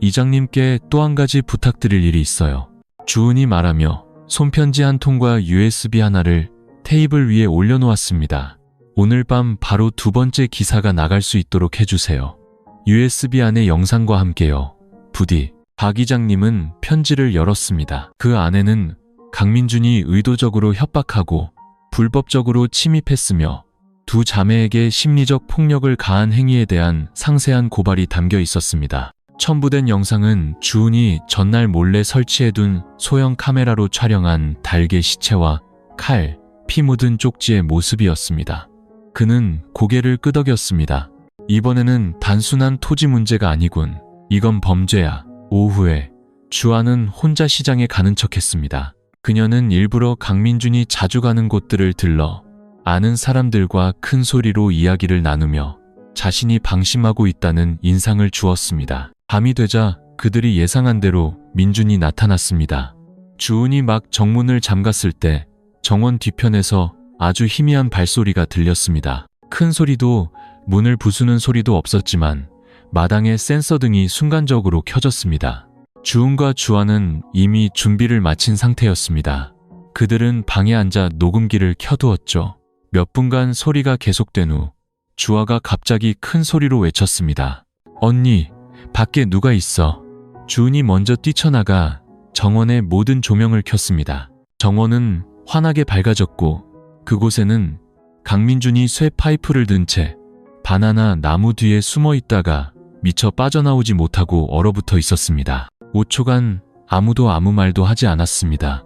S1: 이장님께 또 한 가지 부탁드릴 일이 있어요. 주은이 말하며 손편지 한 통과 USB 하나를 테이블 위에 올려놓았습니다. 오늘 밤 바로 두 번째 기사가 나갈 수 있도록 해주세요. USB 안에 영상과 함께요. 부디. 박 이장님은 편지를 열었습니다. 그 안에는 강민준이 의도적으로 협박하고 불법적으로 침입했으며 두 자매에게 심리적 폭력을 가한 행위에 대한 상세한 고발이 담겨 있었습니다. 첨부된 영상은 주은이 전날 몰래 설치해둔 소형 카메라로 촬영한 닭의 시체와 칼, 피 묻은 쪽지의 모습이었습니다. 그는 고개를 끄덕였습니다. 이번에는 단순한 토지 문제가 아니군. 이건 범죄야. 오후에 주아는 혼자 시장에 가는 척했습니다. 그녀는 일부러 강민준이 자주 가는 곳들을 들러 아는 사람들과 큰 소리로 이야기를 나누며 자신이 방심하고 있다는 인상을 주었습니다. 밤이 되자 그들이 예상한 대로 민준이 나타났습니다. 주은이 막 정문을 잠갔을 때 정원 뒤편에서 아주 희미한 발소리가 들렸습니다. 큰 소리도 문을 부수는 소리도 없었지만 마당의 센서등이 순간적으로 켜졌습니다. 주은과 주아는 이미 준비를 마친 상태였습니다. 그들은 방에 앉아 녹음기를 켜두었죠. 몇 분간 소리가 계속된 후 주아가 갑자기 큰 소리로 외쳤습니다. 언니, 밖에 누가 있어. 주은이 먼저 뛰쳐나가 정원의 모든 조명을 켰습니다. 정원은 환하게 밝아졌고 그곳에는 강민준이 쇠 파이프를 든 채 바나나 나무 뒤에 숨어 있다가 미처 빠져나오지 못하고 얼어붙어 있었습니다. 5초간 아무도 아무 말도 하지 않았습니다.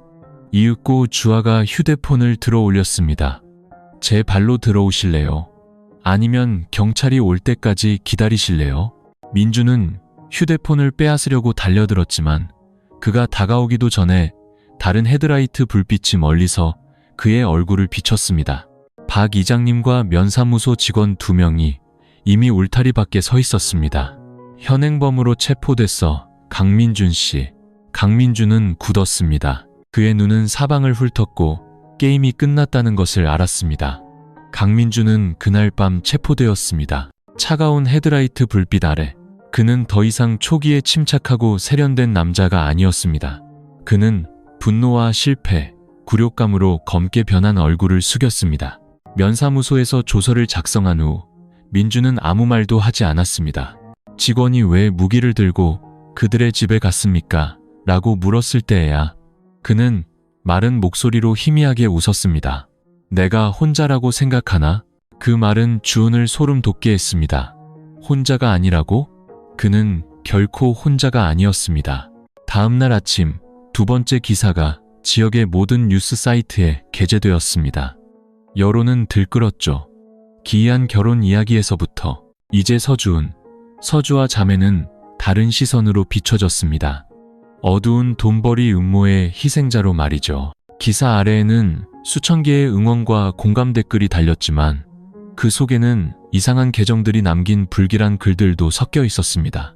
S1: 이윽고 주아가 휴대폰을 들어 올렸습니다. 제 발로 들어오실래요? 아니면 경찰이 올 때까지 기다리실래요? 민주는 휴대폰을 빼앗으려고 달려들었지만 그가 다가오기도 전에 다른 헤드라이트 불빛이 멀리서 그의 얼굴을 비췄습니다. 박 이장님과 면사무소 직원 2명이 이미 울타리 밖에 서 있었습니다. 현행범으로 체포됐어. 강민준 씨. 강민준은 굳었습니다. 그의 눈은 사방을 훑었고 게임이 끝났다는 것을 알았습니다. 강민준은 그날 밤 체포되었습니다. 차가운 헤드라이트 불빛 아래 그는 더 이상 초기에 침착하고 세련된 남자가 아니었습니다. 그는 분노와 실패, 굴욕감으로 검게 변한 얼굴을 숙였습니다. 면사무소에서 조서를 작성한 후 민주는 아무 말도 하지 않았습니다. 직원이 왜 무기를 들고 그들의 집에 갔습니까? 라고 물었을 때에야 그는 마른 목소리로 희미하게 웃었습니다. 내가 혼자라고 생각하나? 그 말은 주은을 소름 돋게 했습니다. 혼자가 아니라고? 그는 결코 혼자가 아니었습니다. 다음 날 아침 두 번째 기사가 지역의 모든 뉴스 사이트에 게재되었습니다. 여론은 들끓었죠. 기이한 결혼 이야기에서부터 이제 서주은, 서주와 자매는 다른 시선으로 비춰졌습니다. 어두운 돈벌이 음모의 희생자로 말이죠. 기사 아래에는 수천 개의 응원과 공감 댓글이 달렸지만 그 속에는 이상한 계정들이 남긴 불길한 글들도 섞여 있었습니다.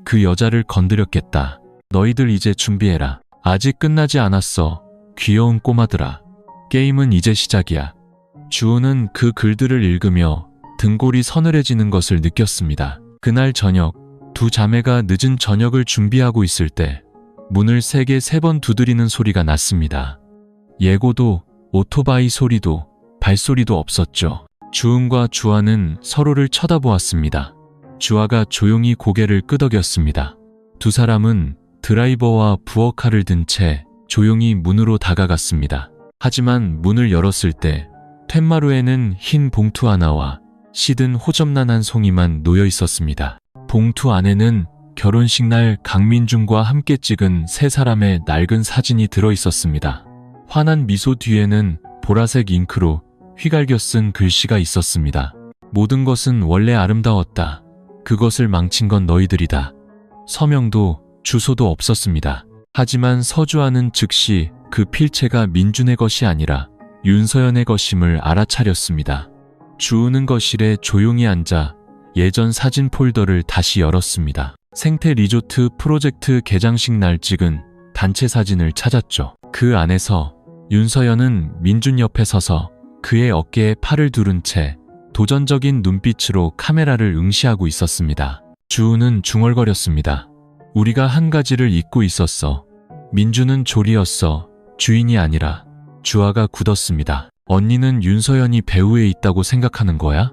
S1: 그 여자를 건드렸겠다. 너희들 이제 준비해라. 아직 끝나지 않았어. 귀여운 꼬마들아. 게임은 이제 시작이야. 주은은 그 글들을 읽으며 등골이 서늘해지는 것을 느꼈습니다. 그날 저녁, 두 자매가 늦은 저녁을 준비하고 있을 때 문을 세게 3번 두드리는 소리가 났습니다. 예고도, 오토바이 소리도, 발소리도 없었죠. 주은과 주아는 서로를 쳐다보았습니다. 주아가 조용히 고개를 끄덕였습니다. 두 사람은 드라이버와 부엌칼을 든 채 조용히 문으로 다가갔습니다. 하지만 문을 열었을 때 툇마루에는 흰 봉투 하나와 시든 호접란한 송이만 놓여 있었습니다. 봉투 안에는 결혼식 날 강민준과 함께 찍은 세 사람의 낡은 사진이 들어 있었습니다. 환한 미소 뒤에는 보라색 잉크로 휘갈겨 쓴 글씨가 있었습니다. 모든 것은 원래 아름다웠다. 그것을 망친 건 너희들이다. 서명도 주소도 없었습니다. 하지만 서주아는 즉시 그 필체가 민준의 것이 아니라 윤서연의 것임을 알아차렸습니다. 주우는 거실에 조용히 앉아 예전 사진 폴더를 다시 열었습니다. 생태 리조트 프로젝트 개장식 날 찍은 단체 사진을 찾았죠. 그 안에서 윤서연은 민준 옆에 서서 그의 어깨에 팔을 두른 채 도전적인 눈빛으로 카메라를 응시하고 있었습니다. 주우는 중얼거렸습니다. 우리가 한 가지를 잊고 있었어. 민준은 조리였어. 주인이 아니라. 주아가 굳었습니다. 언니는 윤서연이 배우에 있다고 생각하는 거야?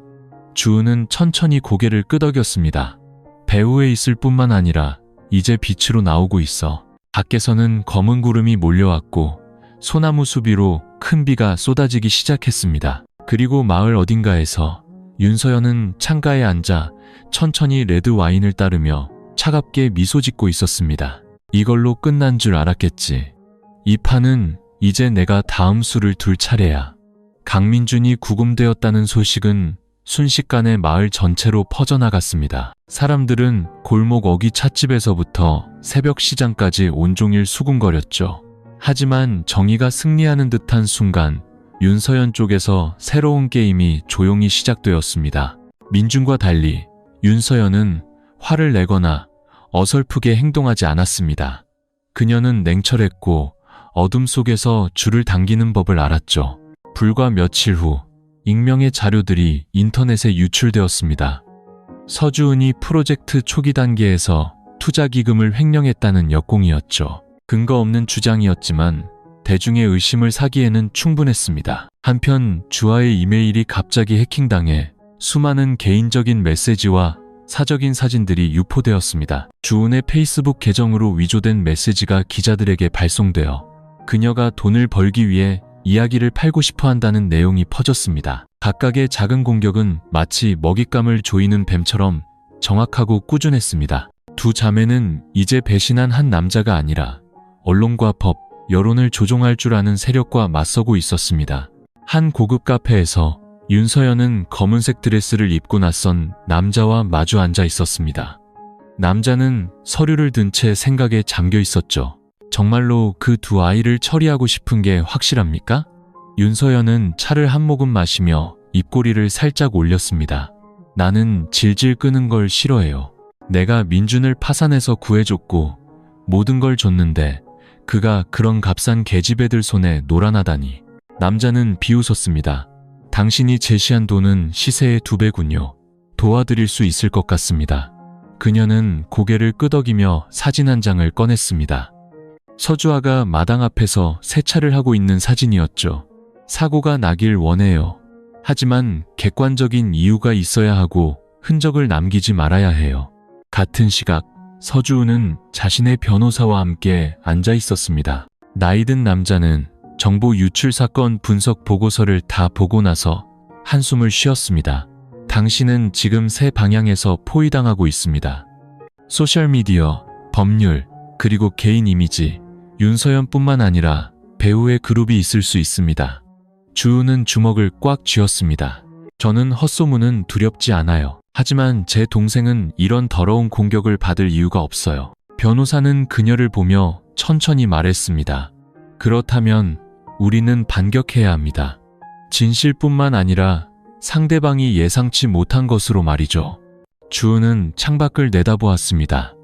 S1: 주우는 천천히 고개를 끄덕였습니다. 배우에 있을 뿐만 아니라 이제 빛으로 나오고 있어. 밖에서는 검은 구름이 몰려왔고 소나무 수비로 큰 비가 쏟아지기 시작했습니다. 그리고 마을 어딘가에서 윤서연은 창가에 앉아 천천히 레드 와인을 따르며 차갑게 미소 짓고 있었습니다. 이걸로 끝난 줄 알았겠지. 이 판은 이제 내가 다음 수를 둘 차례야. 강민준이 구금되었다는 소식은 순식간에 마을 전체로 퍼져나갔습니다. 사람들은 골목 어기 찻집에서부터 새벽 시장까지 온종일 수군거렸죠. 하지만 정의가 승리하는 듯한 순간 윤서연 쪽에서 새로운 게임이 조용히 시작되었습니다. 민준과 달리 윤서연은 화를 내거나 어설프게 행동하지 않았습니다. 그녀는 냉철했고 어둠 속에서 줄을 당기는 법을 알았죠. 불과 며칠 후 익명의 자료들이 인터넷에 유출되었습니다. 서주은이 프로젝트 초기 단계에서 투자 기금을 횡령했다는 역공이었죠. 근거 없는 주장이었지만 대중의 의심을 사기에는 충분했습니다. 한편 주아의 이메일이 갑자기 해킹당해 수많은 개인적인 메시지와 사적인 사진들이 유포되었습니다. 주은의 페이스북 계정으로 위조된 메시지가 기자들에게 발송되어 그녀가 돈을 벌기 위해 이야기를 팔고 싶어 한다는 내용이 퍼졌습니다. 각각의 작은 공격은 마치 먹잇감을 조이는 뱀처럼 정확하고 꾸준했습니다. 두 자매는 이제 배신한 한 남자가 아니라 언론과 법, 여론을 조종할 줄 아는 세력과 맞서고 있었습니다. 한 고급 카페에서 윤서연은 검은색 드레스를 입고 낯선 남자와 마주 앉아 있었습니다. 남자는 서류를 든 채 생각에 잠겨 있었죠. 정말로 그 두 아이를 처리하고 싶은 게 확실합니까? 윤서연은 차를 한 모금 마시며 입꼬리를 살짝 올렸습니다. 나는 질질 끄는 걸 싫어해요. 내가 민준을 파산해서 구해줬고 모든 걸 줬는데 그가 그런 값싼 계집애들 손에 놀아나다니. 남자는 비웃었습니다. 당신이 제시한 돈은 시세의 2배군요. 도와드릴 수 있을 것 같습니다. 그녀는 고개를 끄덕이며 사진 한 장을 꺼냈습니다. 서주아가 마당 앞에서 세차를 하고 있는 사진이었죠. 사고가 나길 원해요. 하지만 객관적인 이유가 있어야 하고 흔적을 남기지 말아야 해요. 같은 시각 서주우는 자신의 변호사와 함께 앉아 있었습니다. 나이든 남자는 정보 유출 사건 분석 보고서를 다 보고 나서 한숨을 쉬었습니다. 당신은 지금 세 방향에서 포위당하고 있습니다. 소셜미디어, 법률, 그리고 개인 이미지, 윤서연뿐만 아니라 배우의 그룹이 있을 수 있습니다. 주우는 주먹을 꽉 쥐었습니다. 저는 헛소문은 두렵지 않아요. 하지만 제 동생은 이런 더러운 공격을 받을 이유가 없어요. 변호사는 그녀를 보며 천천히 말했습니다. 그렇다면 우리는 반격해야 합니다. 진실뿐만 아니라 상대방이 예상치 못한 것으로 말이죠. 주우는 창밖을 내다보았습니다.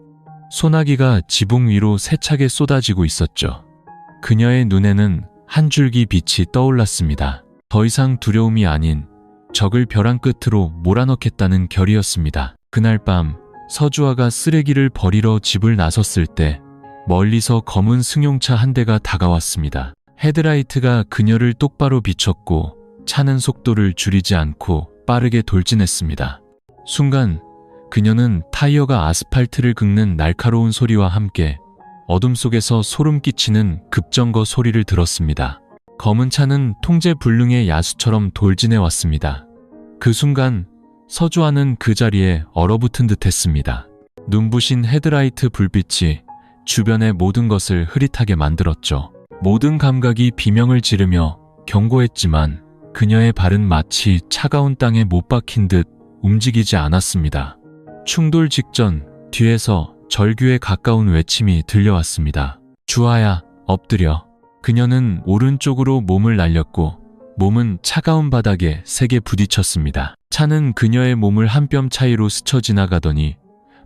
S1: 소나기가 지붕 위로 세차게 쏟아지고 있었죠. 그녀의 눈에는 한 줄기 빛이 떠올랐습니다. 더 이상 두려움이 아닌 적을 벼랑 끝으로 몰아넣겠다는 결의였습니다. 그날 밤 서주아가 쓰레기를 버리러 집을 나섰을 때 멀리서 검은 승용차 한 대가 다가왔습니다. 헤드라이트가 그녀를 똑바로 비췄고 차는 속도를 줄이지 않고 빠르게 돌진했습니다. 순간 그녀는 타이어가 아스팔트를 긁는 날카로운 소리와 함께 어둠 속에서 소름 끼치는 급정거 소리를 들었습니다. 검은 차는 통제불능의 야수처럼 돌진해 왔습니다. 그 순간 서주환은 그 자리에 얼어붙은 듯 했습니다. 눈부신 헤드라이트 불빛이 주변의 모든 것을 흐릿하게 만들었죠. 모든 감각이 비명을 지르며 경고했지만 그녀의 발은 마치 차가운 땅에 못 박힌 듯 움직이지 않았습니다. 충돌 직전 뒤에서 절규에 가까운 외침이 들려왔습니다. 주아야, 엎드려. 그녀는 오른쪽으로 몸을 날렸고 몸은 차가운 바닥에 세게 부딪혔습니다. 차는 그녀의 몸을 한 뼘 차이로 스쳐 지나가더니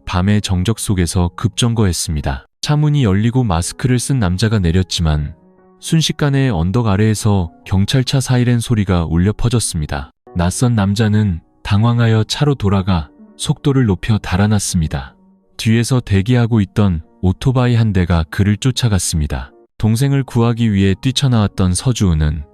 S1: 밤의 정적 속에서 급정거했습니다. 차문이 열리고 마스크를 쓴 남자가 내렸지만 순식간에 언덕 아래에서 경찰차 사이렌 소리가 울려 퍼졌습니다. 낯선 남자는 당황하여 차로 돌아가 속도를 높여 달아났습니다. 뒤에서 대기하고 있던 오토바이 한 대가 그를 쫓아갔습니다. 동생을 구하기 위해 뛰쳐나왔던 서주은은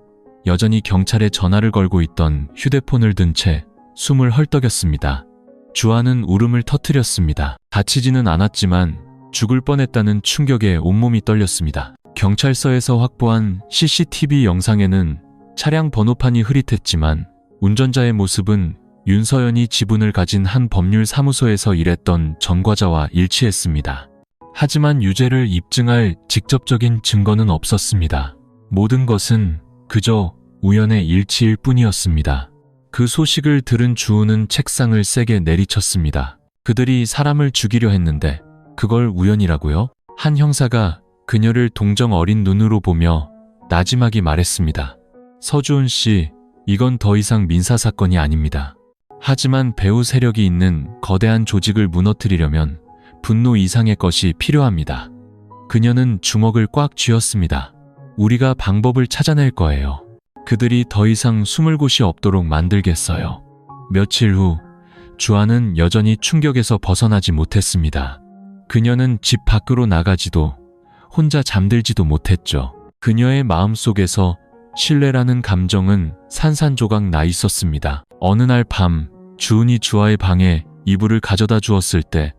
S1: 여전히 경찰에 전화를 걸고 있던 휴대폰을 든 채 숨을 헐떡였습니다. 주아는 울음을 터뜨렸습니다. 다치지는 않았지만 죽을 뻔했다는 충격에 온몸이 떨렸습니다. 경찰서에서 확보한 CCTV 영상에는 차량 번호판이 흐릿했지만 운전자의 모습은 윤서연이 지분을 가진 한 법률 사무소에서 일했던 전과자와 일치했습니다. 하지만 유죄를 입증할 직접적인 증거는 없었습니다. 모든 것은 그저 우연의 일치일 뿐이었습니다. 그 소식을 들은 주우는 책상을 세게 내리쳤습니다. 그들이 사람을 죽이려 했는데 그걸 우연이라고요? 한 형사가 그녀를 동정 어린 눈으로 보며 나지막이 말했습니다. 서주은 씨, 이건 더 이상 민사사건이 아닙니다. 하지만 배후 세력이 있는 거대한 조직을 무너뜨리려면 분노 이상의 것이 필요합니다. 그녀는 주먹을 꽉 쥐었습니다. 우리가 방법을 찾아낼 거예요. 그들이 더 이상 숨을 곳이 없도록 만들겠어요. 며칠 후 주아는 여전히 충격에서 벗어나지 못했습니다. 그녀는 집 밖으로 나가지도 혼자 잠들지도 못했죠. 그녀의 마음속에서 신뢰라는 감정은 산산조각 나 있었습니다. 어느 날 밤 주은이 주아의 방에 이불을 가져다 주었을 때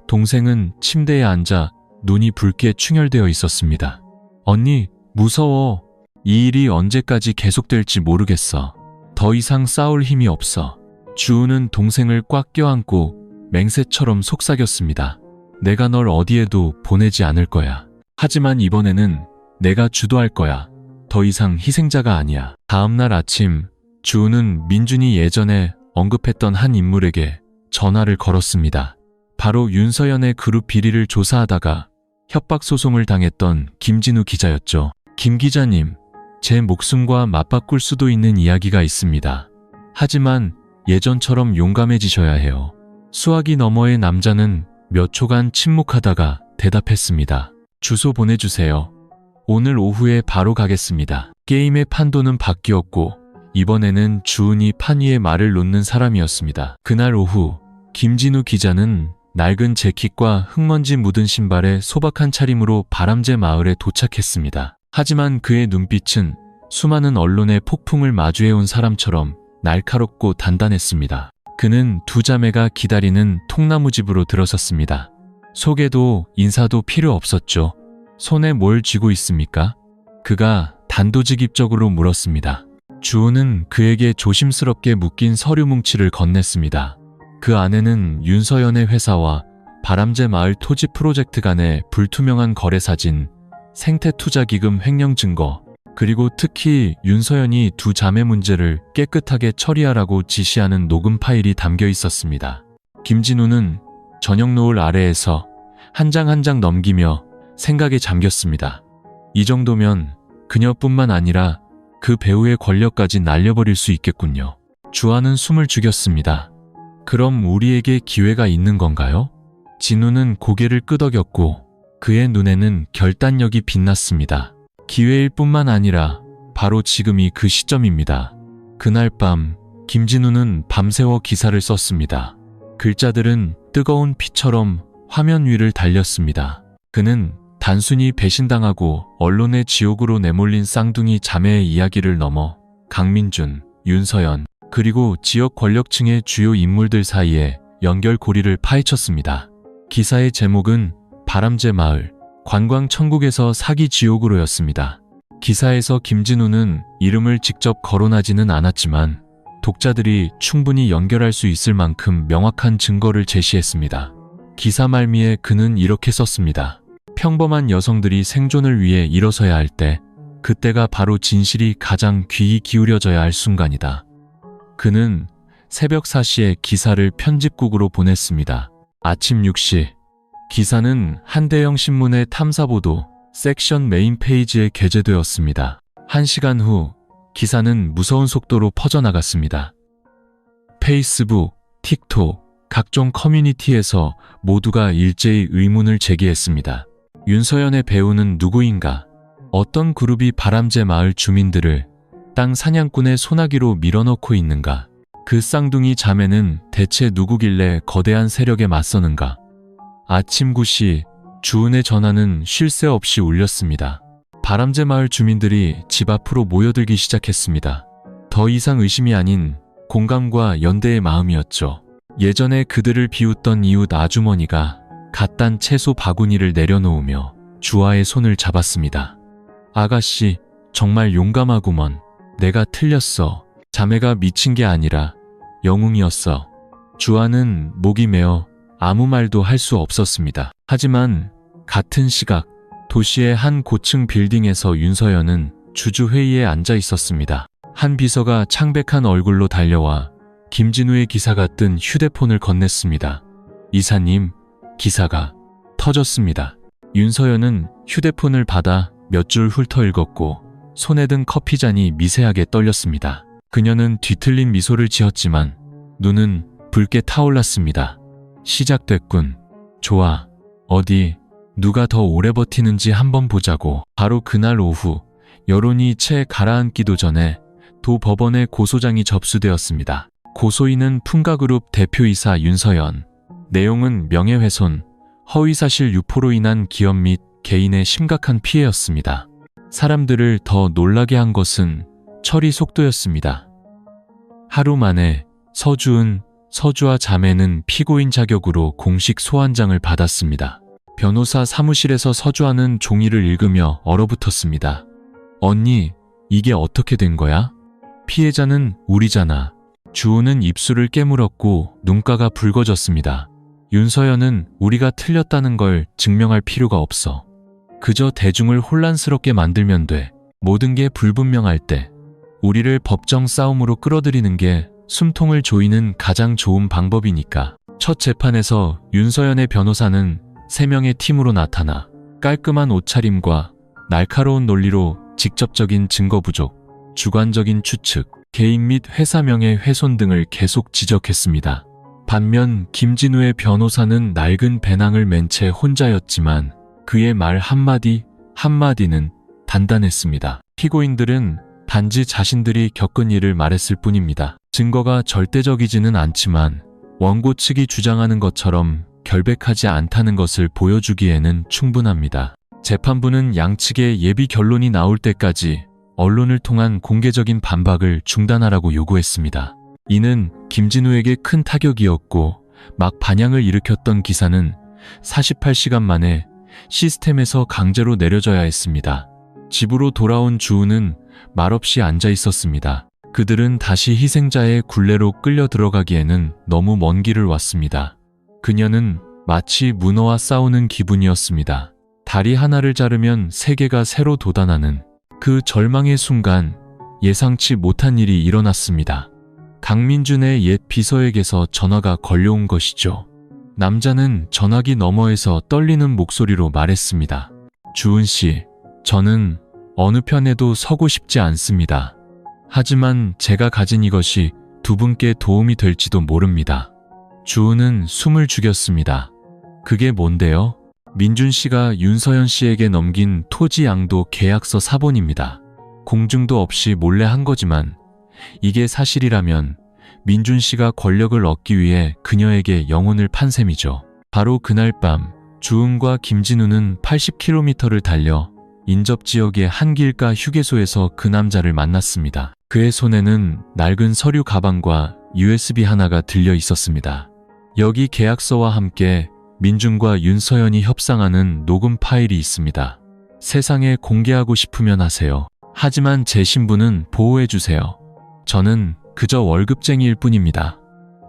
S1: 동생은 침대에 앉아 눈이 붉게 충혈되어 있었습니다. 언니, 무서워. 이 일이 언제까지 계속될지 모르겠어. 더 이상 싸울 힘이 없어. 주은은 동생을 꽉 껴안고 맹세처럼 속삭였습니다. 내가 널 어디에도 보내지 않을 거야. 하지만 이번에는 내가 주도할 거야. 더 이상 희생자가 아니야. 다음날 아침 주은은 민준이 예전에 언급했던 한 인물에게 전화를 걸었습니다. 바로 윤서연의 그룹 비리를 조사하다가 협박소송을 당했던 김진우 기자였죠. 김 기자님, 제 목숨과 맞바꿀 수도 있는 이야기가 있습니다. 하지만 예전처럼 용감해지셔야 해요. 수화기 너머의 남자는 몇 초간 침묵하다가 대답했습니다. 주소 보내주세요. 오늘 오후에 바로 가겠습니다. 게임의 판도는 바뀌었고 이번에는 주은이 판 위에 말을 놓는 사람이었습니다. 그날 오후 김진우 기자는 낡은 재킷과 흙먼지 묻은 신발에 소박한 차림으로 바람제 마을에 도착했습니다. 하지만 그의 눈빛은 수많은 언론의 폭풍을 마주해온 사람처럼 날카롭고 단단했습니다. 그는 두 자매가 기다리는 통나무집으로 들어섰습니다. 소개도 인사도 필요 없었죠. 손에 뭘 쥐고 있습니까? 그가 단도직입적으로 물었습니다. 주은은 그에게 조심스럽게 묶인 서류 뭉치를 건넸습니다. 그 안에는 윤서연의 회사와 바람제 마을 토지 프로젝트 간의 불투명한 거래 사진, 생태투자기금 횡령 증거, 그리고 특히 윤서연이 두 자매 문제를 깨끗하게 처리하라고 지시하는 녹음 파일이 담겨 있었습니다. 김진우는 저녁 노을 아래에서 한 장 한 장 넘기며 생각에 잠겼습니다. 이 정도면 그녀뿐만 아니라 그 배우의 권력까지 날려버릴 수 있겠군요. 주아는 숨을 죽였습니다. 그럼 우리에게 기회가 있는 건가요? 진우는 고개를 끄덕였고 그의 눈에는 결단력이 빛났습니다. 기회일 뿐만 아니라 바로 지금이 그 시점입니다. 그날 밤 김진우는 밤새워 기사를 썼습니다. 글자들은 뜨거운 피처럼 화면 위를 달렸습니다. 그는 단순히 배신당하고 언론의 지옥으로 내몰린 쌍둥이 자매의 이야기를 넘어 강민준, 윤서연, 그리고 지역 권력층의 주요 인물들 사이에 연결고리를 파헤쳤습니다. 기사의 제목은 바람제 마을, 관광 천국에서 사기 지옥으로였습니다. 기사에서 김진우는 이름을 직접 거론하지는 않았지만 독자들이 충분히 연결할 수 있을 만큼 명확한 증거를 제시했습니다. 기사 말미에 그는 이렇게 썼습니다. 평범한 여성들이 생존을 위해 일어서야 할 때, 그때가 바로 진실이 가장 귀히 기울여져야 할 순간이다. 그는 새벽 4시에 기사를 편집국으로 보냈습니다. 아침 6시, 기사는 한대영 신문의 탐사보도 섹션 메인 페이지에 게재되었습니다. 1시간 후 기사는 무서운 속도로 퍼져나갔습니다. 페이스북, 틱톡, 각종 커뮤니티에서 모두가 일제히 의문을 제기했습니다. 윤서연의 배우는 누구인가? 어떤 그룹이 바람제 마을 주민들을 땅 사냥꾼의 소나기로 밀어넣고 있는가? 그 쌍둥이 자매는 대체 누구길래 거대한 세력에 맞서는가? 아침 9시 주은의 전화는 쉴 새 없이 울렸습니다. 바람제 마을 주민들이 집 앞으로 모여들기 시작했습니다. 더 이상 의심이 아닌 공감과 연대의 마음이었죠. 예전에 그들을 비웃던 이웃 아주머니가 갓 단 채소 바구니를 내려놓으며 주아의 손을 잡았습니다. 아가씨, 정말 용감하구먼. 내가 틀렸어. 자매가 미친 게 아니라 영웅이었어. 주아는 목이 메어 아무 말도 할 수 없었습니다. 하지만 같은 시각 도시의 한 고층 빌딩에서 윤서연은 주주회의에 앉아 있었습니다. 한 비서가 창백한 얼굴로 달려와 김진우의 기사가 뜬 휴대폰을 건넸습니다. 이사님, 기사가 터졌습니다. 윤서연은 휴대폰을 받아 몇 줄 훑어 읽었고 손에 든 커피잔이 미세하게 떨렸습니다. 그녀는 뒤틀린 미소를 지었지만 눈은 붉게 타올랐습니다. 시작됐군. 좋아. 어디 누가 더 오래 버티는지 한번 보자고. 바로 그날 오후 여론이 채 가라앉기도 전에 도 법원에 고소장이 접수되었습니다. 고소인은 풍가그룹 대표이사 윤서연. 내용은 명예훼손, 허위사실 유포로 인한 기업 및 개인의 심각한 피해였습니다. 사람들을 더 놀라게 한 것은 처리 속도였습니다. 하루 만에 서주은, 서주아 자매는 피고인 자격으로 공식 소환장을 받았습니다. 변호사 사무실에서 서주아는 종이를 읽으며 얼어붙었습니다. 언니, 이게 어떻게 된 거야? 피해자는 우리잖아. 주우는 입술을 깨물었고 눈가가 붉어졌습니다. 윤서연은 우리가 틀렸다는 걸 증명할 필요가 없어. 그저 대중을 혼란스럽게 만들면 돼. 모든 게 불분명할 때 우리를 법정 싸움으로 끌어들이는 게 숨통을 조이는 가장 좋은 방법이니까. 첫 재판에서 윤서연의 변호사는 3명의 팀으로 나타나 깔끔한 옷차림과 날카로운 논리로 직접적인 증거 부족, 주관적인 추측, 개인 및 회사명의 훼손 등을 계속 지적했습니다. 반면 김진우의 변호사는 낡은 배낭을 맨 채 혼자였지만 그의 말 한마디는 단단했습니다. 피고인들은 단지 자신들이 겪은 일을 말했을 뿐입니다. 증거가 절대적이지는 않지만 원고 측이 주장하는 것처럼 결백하지 않다는 것을 보여주기에는 충분합니다. 재판부는 양측의 예비 결론이 나올 때까지 언론을 통한 공개적인 반박을 중단하라고 요구했습니다. 이는 김진우에게 큰 타격이었고 막 반향을 일으켰던 기사는 48시간 만에 시스템에서 강제로 내려져야 했습니다. 집으로 돌아온 주우는 말없이 앉아 있었습니다. 그들은 다시 희생자의 굴레로 끌려 들어가기에는 너무 먼 길을 왔습니다. 그녀는 마치 문어와 싸우는 기분이었습니다. 다리 하나를 자르면 세계가 새로 돋아나는 그 절망의 순간 예상치 못한 일이 일어났습니다. 강민준의 옛 비서에게서 전화가 걸려온 것이죠. 남자는 전화기 너머에서 떨리는 목소리로 말했습니다. 주은 씨, 저는 어느 편에도 서고 싶지 않습니다. 하지만 제가 가진 이것이 두 분께 도움이 될지도 모릅니다. 주은은 숨을 죽였습니다. 그게 뭔데요? 민준 씨가 윤서연 씨에게 넘긴 토지 양도 계약서 사본입니다. 공증도 없이 몰래 한 거지만 이게 사실이라면 민준 씨가 권력을 얻기 위해 그녀에게 영혼을 판 셈이죠. 바로 그날 밤 주은과 김진우는 80km를 달려 인접지역의 한 길가 휴게소에서 그 남자를 만났습니다. 그의 손에는 낡은 서류 가방과 USB 하나가 들려 있었습니다. 여기 계약서와 함께 민준과 윤서연이 협상하는 녹음 파일이 있습니다. 세상에 공개하고 싶으면 하세요. 하지만 제 신분은 보호해주세요. 저는 그저 월급쟁이일 뿐입니다.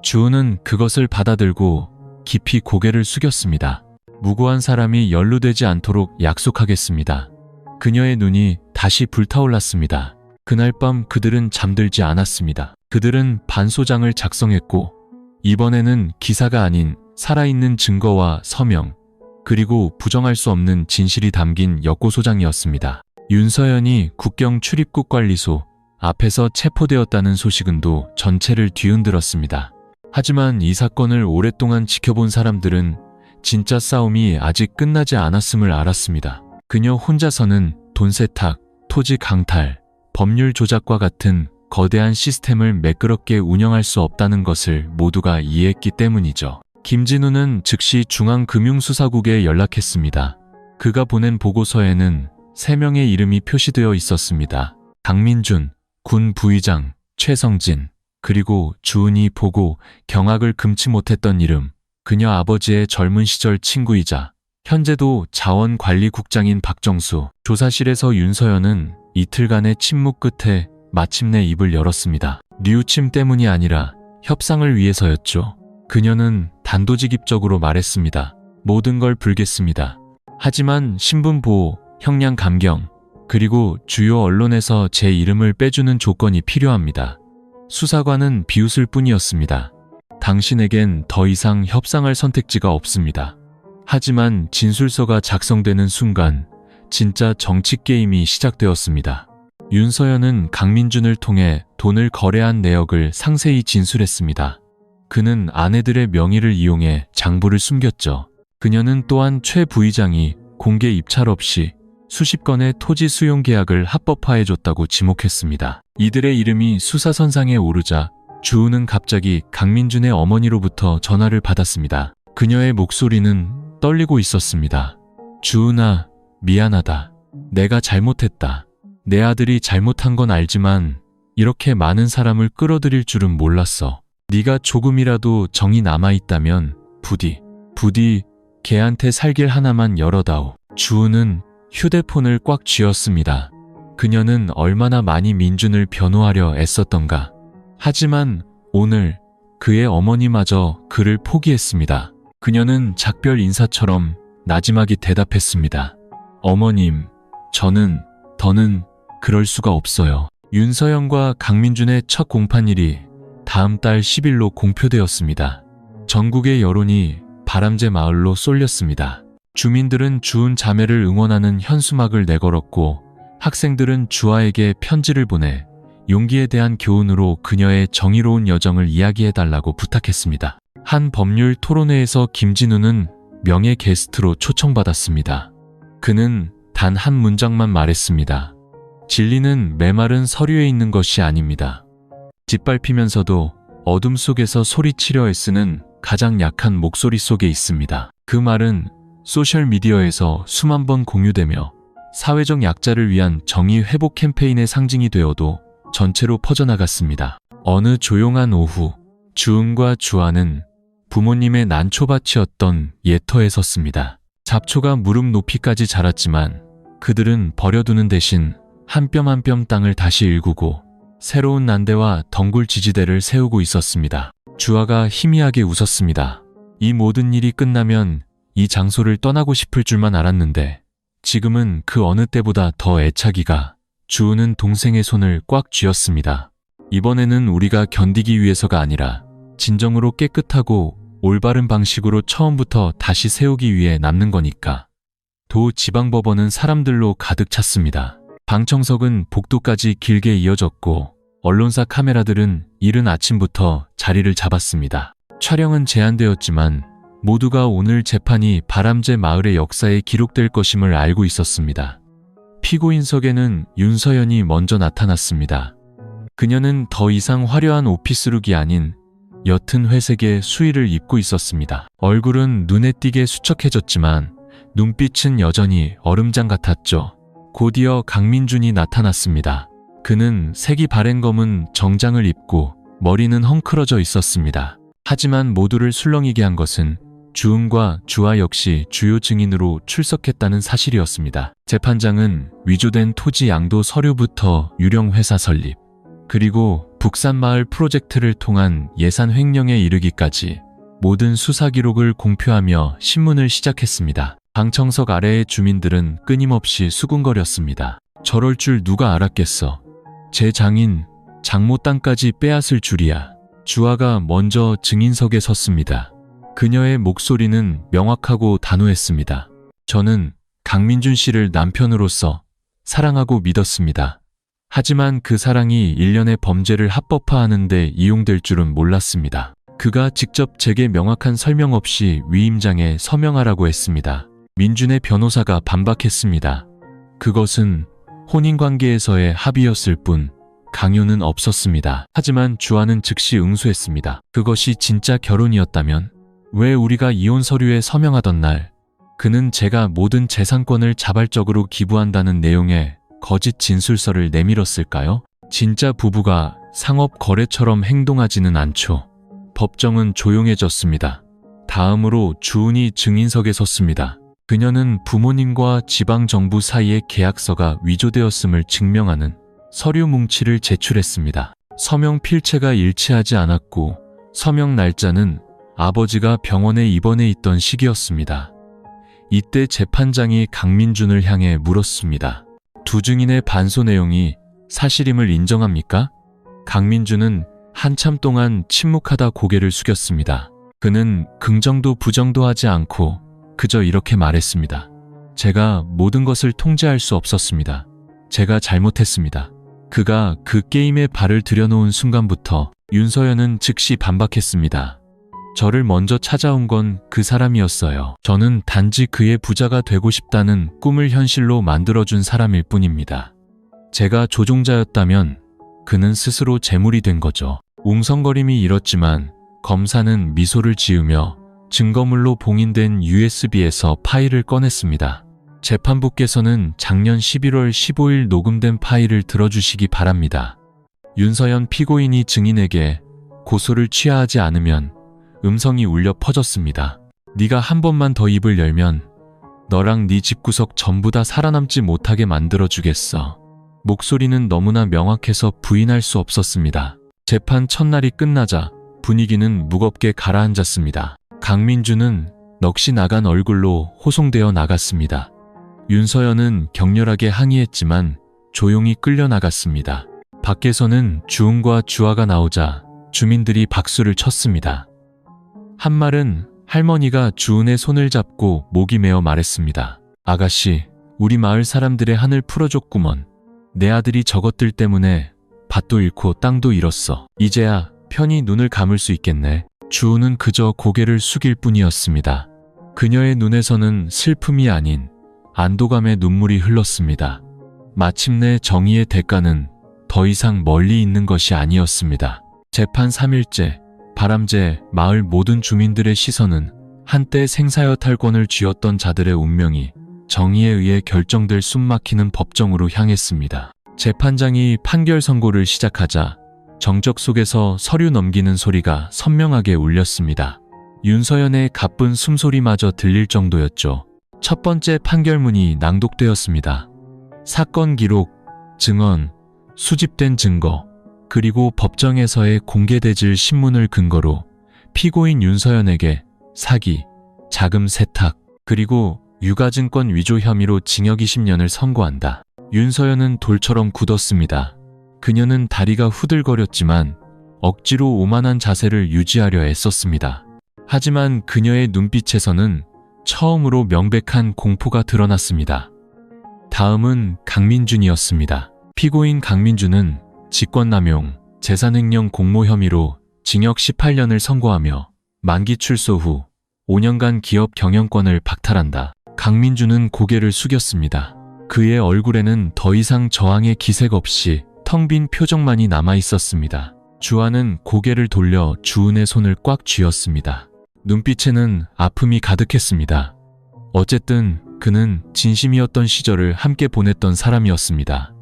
S1: 주은은 그것을 받아들고 깊이 고개를 숙였습니다. 무고한 사람이 연루되지 않도록 약속하겠습니다. 그녀의 눈이 다시 불타올랐습니다. 그날 밤 그들은 잠들지 않았습니다. 그들은 반소장을 작성했고 이번에는 기사가 아닌 살아있는 증거와 서명, 그리고 부정할 수 없는 진실이 담긴 역고소장이었습니다. 윤서연이 국경 출입국 관리소 앞에서 체포되었다는 소식은도 전체를 뒤흔들었습니다. 하지만 이 사건을 오랫동안 지켜본 사람들은 진짜 싸움이 아직 끝나지 않았음을 알았습니다. 그녀 혼자서는 돈 세탁, 토지 강탈, 법률 조작과 같은 거대한 시스템을 매끄럽게 운영할 수 없다는 것을 모두가 이해했기 때문이죠. 김진우는 즉시 중앙금융수사국에 연락했습니다. 그가 보낸 보고서에는 3명의 이름이 표시되어 있었습니다. 강민준, 군 부의장, 최성진, 그리고 주은이 보고 경악을 금치 못했던 이름, 그녀 아버지의 젊은 시절 친구이자 현재도 자원관리국장인 박정수. 조사실에서 윤서연은 이틀간의 침묵 끝에 마침내 입을 열었습니다. 뉘우침 때문이 아니라 협상을 위해서였죠. 그녀는 단도직입적으로 말했습니다. 모든 걸 불겠습니다. 하지만 신분보호, 형량 감경, 그리고 주요 언론에서 제 이름을 빼주는 조건이 필요합니다. 수사관은 비웃을 뿐이었습니다. 당신에겐 더 이상 협상할 선택지가 없습니다. 하지만 진술서가 작성되는 순간 진짜 정치 게임이 시작되었습니다. 윤서연은 강민준을 통해 돈을 거래한 내역을 상세히 진술했습니다. 그는 아내들의 명의를 이용해 장부를 숨겼죠. 그녀는 또한 최 부의장이 공개 입찰 없이 수십 건의 토지 수용 계약을 합법화해줬다고 지목했습니다. 이들의 이름이 수사선상에 오르자 주은은 갑자기 강민준의 어머니로부터 전화를 받았습니다. 그녀의 목소리는 떨리고 있었습니다. 주은아, 미안하다. 내가 잘못했다. 내 아들이 잘못한 건 알지만 이렇게 많은 사람을 끌어들일 줄은 몰랐어. 네가 조금이라도 정이 남아있다면 부디 걔한테 살 길 하나만 열어다오. 주은은 휴대폰을 꽉 쥐었습니다. 그녀는 얼마나 많이 민준을 변호하려 애썼던가. 하지만 오늘 그의 어머니마저 그를 포기했습니다. 그녀는 작별 인사처럼 나지막이 대답했습니다. 어머님, 더는 그럴 수가 없어요. 윤서연과 강민준의 첫 공판일이 다음 달 10일로 공표되었습니다. 전국의 여론이 바람제 마을로 쏠렸습니다. 주민들은 주은 자매를 응원하는 현수막을 내걸었고 학생들은 주아에게 편지를 보내 용기에 대한 교훈으로 그녀의 정의로운 여정을 이야기해달라고 부탁했습니다. 한 법률 토론회에서 김진우는 명예 게스트로 초청받았습니다. 그는 단 한 문장만 말했습니다. 진리는 메마른 서류에 있는 것이 아닙니다. 짓밟히면서도 어둠 속에서 소리치려 애쓰는 가장 약한 목소리 속에 있습니다. 그 말은 소셜미디어에서 수만 번 공유되며 사회적 약자를 위한 정의 회복 캠페인의 상징이 되어도 전체로 퍼져나갔습니다. 어느 조용한 오후, 주은과 주아는 부모님의 난초밭이었던 예터에 섰습니다. 잡초가 무릎 높이까지 자랐지만 그들은 버려두는 대신 한 뼘 한 뼘 땅을 다시 일구고 새로운 난대와 덩굴 지지대를 세우고 있었습니다. 주아가 희미하게 웃었습니다. 이 모든 일이 끝나면 이 장소를 떠나고 싶을 줄만 알았는데 지금은 그 어느 때보다 더 애착이가. 주은은 동생의 손을 꽉 쥐었습니다. 이번에는 우리가 견디기 위해서가 아니라 진정으로 깨끗하고 올바른 방식으로 처음부터 다시 세우기 위해 남는 거니까. 도 지방법원은 사람들로 가득 찼습니다. 방청석은 복도까지 길게 이어졌고 언론사 카메라들은 이른 아침부터 자리를 잡았습니다. 촬영은 제한되었지만 모두가 오늘 재판이 바람제 마을의 역사에 기록될 것임을 알고 있었습니다. 피고인석에는 윤서연이 먼저 나타났습니다. 그녀는 더 이상 화려한 오피스룩이 아닌 옅은 회색의 수의를 입고 있었습니다. 얼굴은 눈에 띄게 수척해졌지만 눈빛은 여전히 얼음장 같았죠. 곧이어 강민준이 나타났습니다. 그는 색이 바랜 검은 정장을 입고 머리는 헝클어져 있었습니다. 하지만 모두를 술렁이게 한 것은 주은과 주아 역시 주요 증인으로 출석했다는 사실이었습니다. 재판장은 위조된 토지 양도 서류부터 유령 회사 설립, 그리고 북산마을 프로젝트를 통한 예산 횡령에 이르기까지 모든 수사 기록을 공표하며 신문을 시작했습니다. 방청석 아래의 주민들은 끊임없이 수군거렸습니다. 저럴 줄 누가 알았겠어. 제 장인, 장모 땅까지 빼앗을 줄이야. 주아가 먼저 증인석에 섰습니다. 그녀의 목소리는 명확하고 단호했습니다. 저는 강민준 씨를 남편으로서 사랑하고 믿었습니다. 하지만 그 사랑이 일련의 범죄를 합법화하는 데 이용될 줄은 몰랐습니다. 그가 직접 제게 명확한 설명 없이 위임장에 서명하라고 했습니다. 민준의 변호사가 반박했습니다. 그것은 혼인관계에서의 합의였을 뿐 강요는 없었습니다. 하지만 주아는 즉시 응수했습니다. 그것이 진짜 결혼이었다면 왜 우리가 이혼 서류에 서명하던 날 그는 제가 모든 재산권을 자발적으로 기부한다는 내용의 거짓 진술서를 내밀었을까요? 진짜 부부가 상업 거래처럼 행동하지는 않죠. 법정은 조용해졌습니다. 다음으로 주은이 증인석에 섰습니다. 그녀는 부모님과 지방정부 사이의 계약서가 위조되었음을 증명하는 서류 뭉치를 제출했습니다. 서명 필체가 일치하지 않았고 서명 날짜는 아버지가 병원에 입원해 있던 시기였습니다. 이때 재판장이 강민준을 향해 물었습니다. 두 증인의 반소 내용이 사실임을 인정합니까? 강민준은 한참 동안 침묵하다 고개를 숙였습니다. 그는 긍정도 부정도 하지 않고 그저 이렇게 말했습니다. 제가 모든 것을 통제할 수 없었습니다. 제가 잘못했습니다. 그가 그 게임에 발을 들여놓은 순간부터 윤서연은 즉시 반박했습니다. 저를 먼저 찾아온 건 그 사람이었어요. 저는 단지 그의 부자가 되고 싶다는 꿈을 현실로 만들어준 사람일 뿐입니다. 제가 조종자였다면 그는 스스로 재물이 된 거죠. 웅성거림이 일었지만 검사는 미소를 지으며 증거물로 봉인된 USB에서 파일을 꺼냈습니다. 재판부께서는 작년 11월 15일 녹음된 파일을 들어주시기 바랍니다. 윤서연 피고인이 증인에게 고소를 취하하지 않으면 음성이 울려 퍼졌습니다. 네가 한 번만 더 입을 열면 너랑 네 집구석 전부 다 살아남지 못하게 만들어주겠어. 목소리는 너무나 명확해서 부인할 수 없었습니다. 재판 첫날이 끝나자 분위기는 무겁게 가라앉았습니다. 강민준은 넋이 나간 얼굴로 호송되어 나갔습니다. 윤서연은 격렬하게 항의했지만 조용히 끌려나갔습니다. 밖에서는 주은과 주아가 나오자 주민들이 박수를 쳤습니다. 한 말은 할머니가 주은의 손을 잡고 목이 메어 말했습니다. 아가씨, 우리 마을 사람들의 한을 풀어줬구먼. 내 아들이 저것들 때문에 밭도 잃고 땅도 잃었어. 이제야 편히 눈을 감을 수 있겠네. 주은은 그저 고개를 숙일 뿐이었습니다. 그녀의 눈에서는 슬픔이 아닌 안도감의 눈물이 흘렀습니다. 마침내 정의의 대가는 더 이상 멀리 있는 것이 아니었습니다. 재판 3일째, 바람제 마을 모든 주민들의 시선은 한때 생사여탈권을 쥐었던 자들의 운명이 정의에 의해 결정될 숨막히는 법정으로 향했습니다. 재판장이 판결 선고를 시작하자 정적 속에서 서류 넘기는 소리가 선명하게 울렸습니다. 윤서연의 가쁜 숨소리마저 들릴 정도였죠. 첫 번째 판결문이 낭독되었습니다. 사건 기록, 증언, 수집된 증거, 그리고 법정에서의 공개되질 신문을 근거로 피고인 윤서연에게 사기, 자금 세탁, 그리고 유가증권 위조 혐의로 징역 20년을 선고한다. 윤서연은 돌처럼 굳었습니다. 그녀는 다리가 후들거렸지만 억지로 오만한 자세를 유지하려 애썼습니다. 하지만 그녀의 눈빛에서는 처음으로 명백한 공포가 드러났습니다. 다음은 강민준이었습니다. 피고인 강민준은 직권남용, 재산횡령 공모 혐의로 징역 18년을 선고하며 만기 출소 후 5년간 기업 경영권을 박탈한다. 강민준은 고개를 숙였습니다. 그의 얼굴에는 더 이상 저항의 기색 없이 텅 빈 표정만이 남아 있었습니다. 주아는 고개를 돌려 주은의 손을 꽉 쥐었습니다. 눈빛에는 아픔이 가득했습니다. 어쨌든 그는 진심이었던 시절을 함께 보냈던 사람이었습니다.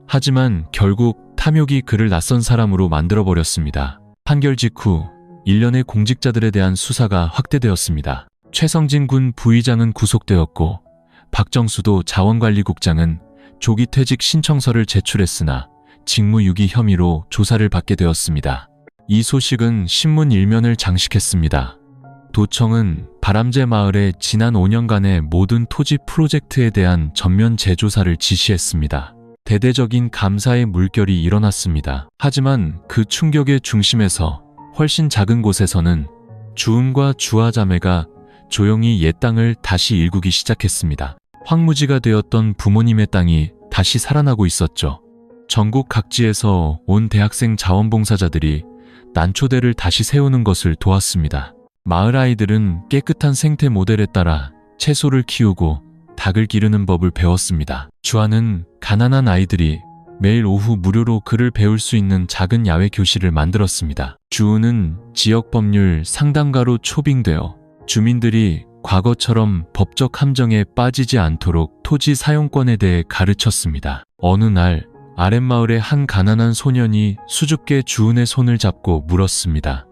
S1: 하지만 결국 탐욕이 그를 낯선 사람으로 만들어버렸습니다. 판결 직후 일련의 공직자들에 대한 수사가 확대되었습니다. 최성진 군 부의장은 구속되었고 박정수도 자원관리국장은 조기 퇴직 신청서를 제출했으나 직무유기 혐의로 조사를 받게 되었습니다. 이 소식은 신문 일면을 장식했습니다. 도청은 바람제 마을의 지난 5년간의 모든 토지 프로젝트에 대한 전면 재조사를 지시했습니다. 대대적인 감사의 물결이 일어났습니다. 하지만 그 충격의 중심에서 훨씬 작은 곳에서는 주은과 주아 자매가 조용히 옛 땅을 다시 일구기 시작했습니다. 황무지가 되었던 부모님의 땅이 다시 살아나고 있었죠. 전국 각지에서 온 대학생 자원봉사자들이 난초대를 다시 세우는 것을 도왔습니다. 마을 아이들은 깨끗한 생태 모델에 따라 채소를 키우고 닭을 기르는 법을 배웠습니다. 주아는 가난한 아이들이 매일 오후 무료로 글을 배울 수 있는 작은 야외 교실을 만들었습니다. 주은은 지역 법률 상담가로 초빙되어 주민들이 과거처럼 법적 함정에 빠지지 않도록 토지 사용권에 대해 가르쳤습니다. 어느 날 아랫마을의 한 가난한 소년이 수줍게 주은의 손을 잡고 물었습니다.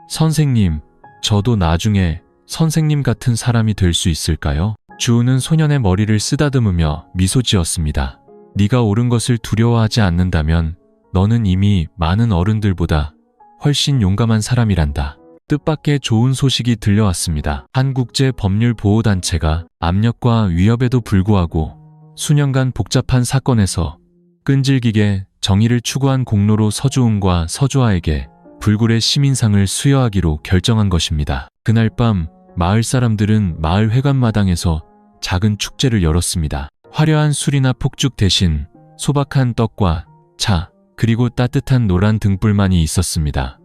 S1: 선생님, 저도 나중에 선생님 같은 사람이 될 수 있을까요? 주은은 소년의 머리를 쓰다듬으며 미소 지었습니다. 네가 옳은 것을 두려워하지 않는다면 너는 이미 많은 어른들보다 훨씬 용감한 사람이란다. 뜻밖의 좋은 소식이 들려왔습니다. 한 국제 법률 보호단체가 압력과 위협에도 불구하고 수년간 복잡한 사건에서 끈질기게 정의를 추구한 공로로 서주은과 서주아에게 불굴의 시민상을 수여하기로 결정한 것입니다. 그날 밤 마을 사람들은 마을 회관마당에서 작은 축제를 열었습니다. 화려한 술이나 폭죽 대신 소박한 떡과 차, 그리고 따뜻한 노란 등불만이 있었습니다.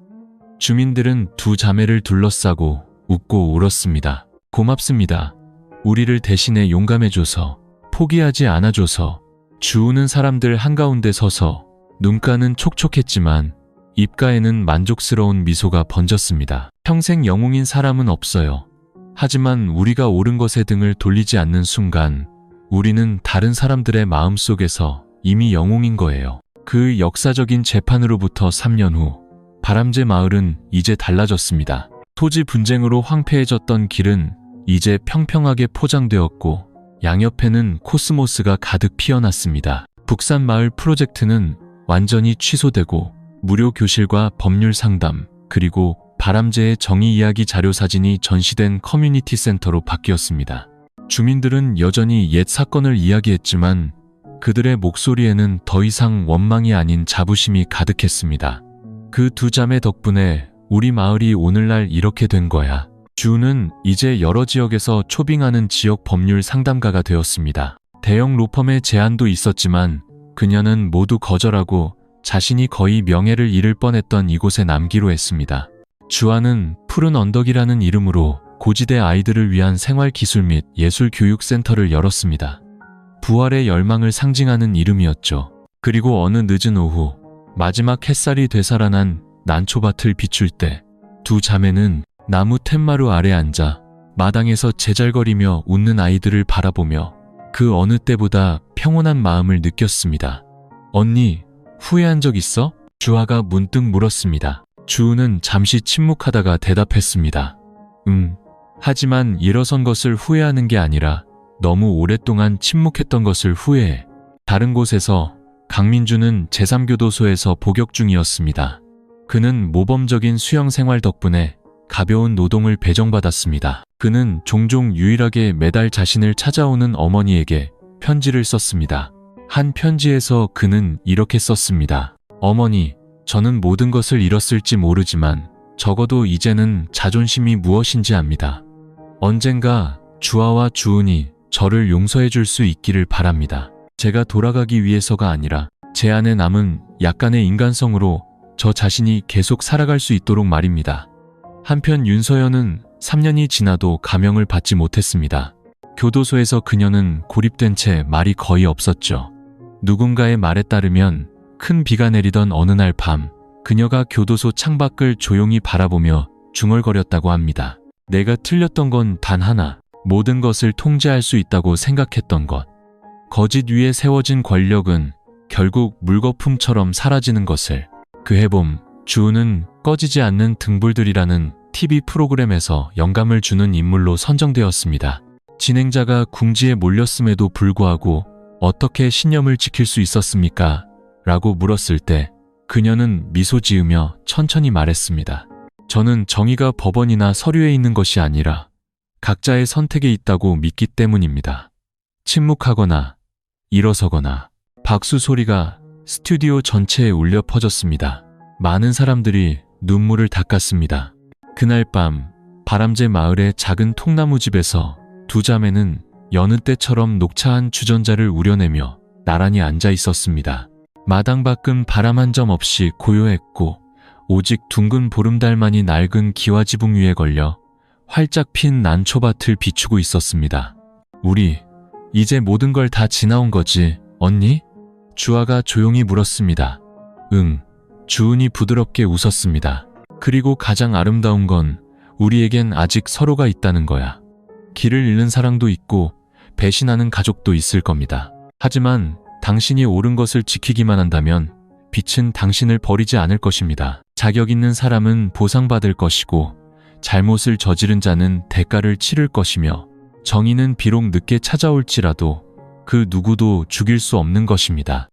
S1: 주민들은 두 자매를 둘러싸고 웃고 울었습니다. 고맙습니다. 우리를 대신해 용감해줘서, 포기하지 않아줘서. 주우는 사람들 한가운데 서서 눈가는 촉촉했지만 입가에는 만족스러운 미소가 번졌습니다. 평생 영웅인 사람은 없어요. 하지만 우리가 옳은 것에 등을 돌리지 않는 순간 우리는 다른 사람들의 마음속에서 이미 영웅인 거예요. 그 역사적인 재판으로부터 3년 후 바람제 마을은 이제 달라졌습니다. 토지 분쟁으로 황폐해졌던 길은 이제 평평하게 포장되었고 양옆에는 코스모스가 가득 피어났습니다. 북산 마을 프로젝트는 완전히 취소되고 무료 교실과 법률 상담, 그리고 바람제의 정의 이야기 자료 사진이 전시된 커뮤니티 센터로 바뀌었습니다. 주민들은 여전히 옛 사건을 이야기했지만 그들의 목소리에는 더 이상 원망이 아닌 자부심이 가득했습니다. 그 두 자매 덕분에 우리 마을이 오늘날 이렇게 된 거야. 주는 이제 여러 지역에서 초빙하는 지역 법률 상담가가 되었습니다. 대형 로펌의 제안도 있었지만 그녀는 모두 거절하고 자신이 거의 명예를 잃을 뻔했던 이곳에 남기로 했습니다. 주아는 푸른 언덕이라는 이름으로 고지대 아이들을 위한 생활기술 및 예술교육센터를 열었습니다. 부활의 열망을 상징하는 이름이었죠. 그리고 어느 늦은 오후 마지막 햇살이 되살아난 난초밭을 비출 때 두 자매는 나무 툇마루 아래 앉아 마당에서 제잘거리며 웃는 아이들을 바라보며 그 어느 때보다 평온한 마음을 느꼈습니다. 언니, 후회한 적 있어? 주아가 문득 물었습니다. 주우는 잠시 침묵하다가 대답했습니다. 하지만 일어선 것을 후회하는 게 아니라 너무 오랫동안 침묵했던 것을 후회해. 다른 곳에서 강민주는 제3교도소에서 복역 중이었습니다. 그는 모범적인 수영 생활 덕분에 가벼운 노동을 배정받았습니다. 그는 종종 유일하게 매달 자신을 찾아오는 어머니에게 편지를 썼습니다. 한 편지에서 그는 이렇게 썼습니다. 어머니, 저는 모든 것을 잃었을지 모르지만 적어도 이제는 자존심이 무엇인지 압니다. 언젠가 주아와 주은이 저를 용서해 줄 수 있기를 바랍니다. 제가 돌아가기 위해서가 아니라 제 안에 남은 약간의 인간성으로 저 자신이 계속 살아갈 수 있도록 말입니다. 한편 윤서연은 3년이 지나도 감형을 받지 못했습니다. 교도소에서 그녀는 고립된 채 말이 거의 없었죠. 누군가의 말에 따르면 큰 비가 내리던 어느 날 밤 그녀가 교도소 창밖을 조용히 바라보며 중얼거렸다고 합니다. 내가 틀렸던 건 단 하나, 모든 것을 통제할 수 있다고 생각했던 것. 거짓 위에 세워진 권력은 결국 물거품처럼 사라지는 것을. 그 해봄, 주우는 꺼지지 않는 등불들이라는 TV 프로그램에서 영감을 주는 인물로 선정되었습니다. 진행자가 궁지에 몰렸음에도 불구하고 어떻게 신념을 지킬 수 있었습니까? 라고 물었을 때 그녀는 미소 지으며 천천히 말했습니다. 저는 정의가 법원이나 서류에 있는 것이 아니라 각자의 선택에 있다고 믿기 때문입니다. 침묵하거나 일어서거나 박수 소리가 스튜디오 전체에 울려 퍼졌습니다. 많은 사람들이 눈물을 닦았습니다. 그날 밤 바람제 마을의 작은 통나무집에서 두 자매는 여느 때처럼 녹차한 주전자를 우려내며 나란히 앉아 있었습니다. 마당 밖은 바람 한 점 없이 고요했고 오직 둥근 보름달만이 낡은 기와지붕 위에 걸려 활짝 핀 난초밭을 비추고 있었습니다. 우리 이제 모든 걸 다 지나온 거지, 언니? 주아가 조용히 물었습니다. 응. 주은이 부드럽게 웃었습니다. 그리고 가장 아름다운 건 우리에겐 아직 서로가 있다는 거야. 길을 잃는 사랑도 있고 배신하는 가족도 있을 겁니다. 하지만 당신이 옳은 것을 지키기만 한다면 빛은 당신을 버리지 않을 것입니다. 자격 있는 사람은 보상받을 것이고 잘못을 저지른 자는 대가를 치를 것이며 정의는 비록 늦게 찾아올지라도 그 누구도 죽일 수 없는 것입니다.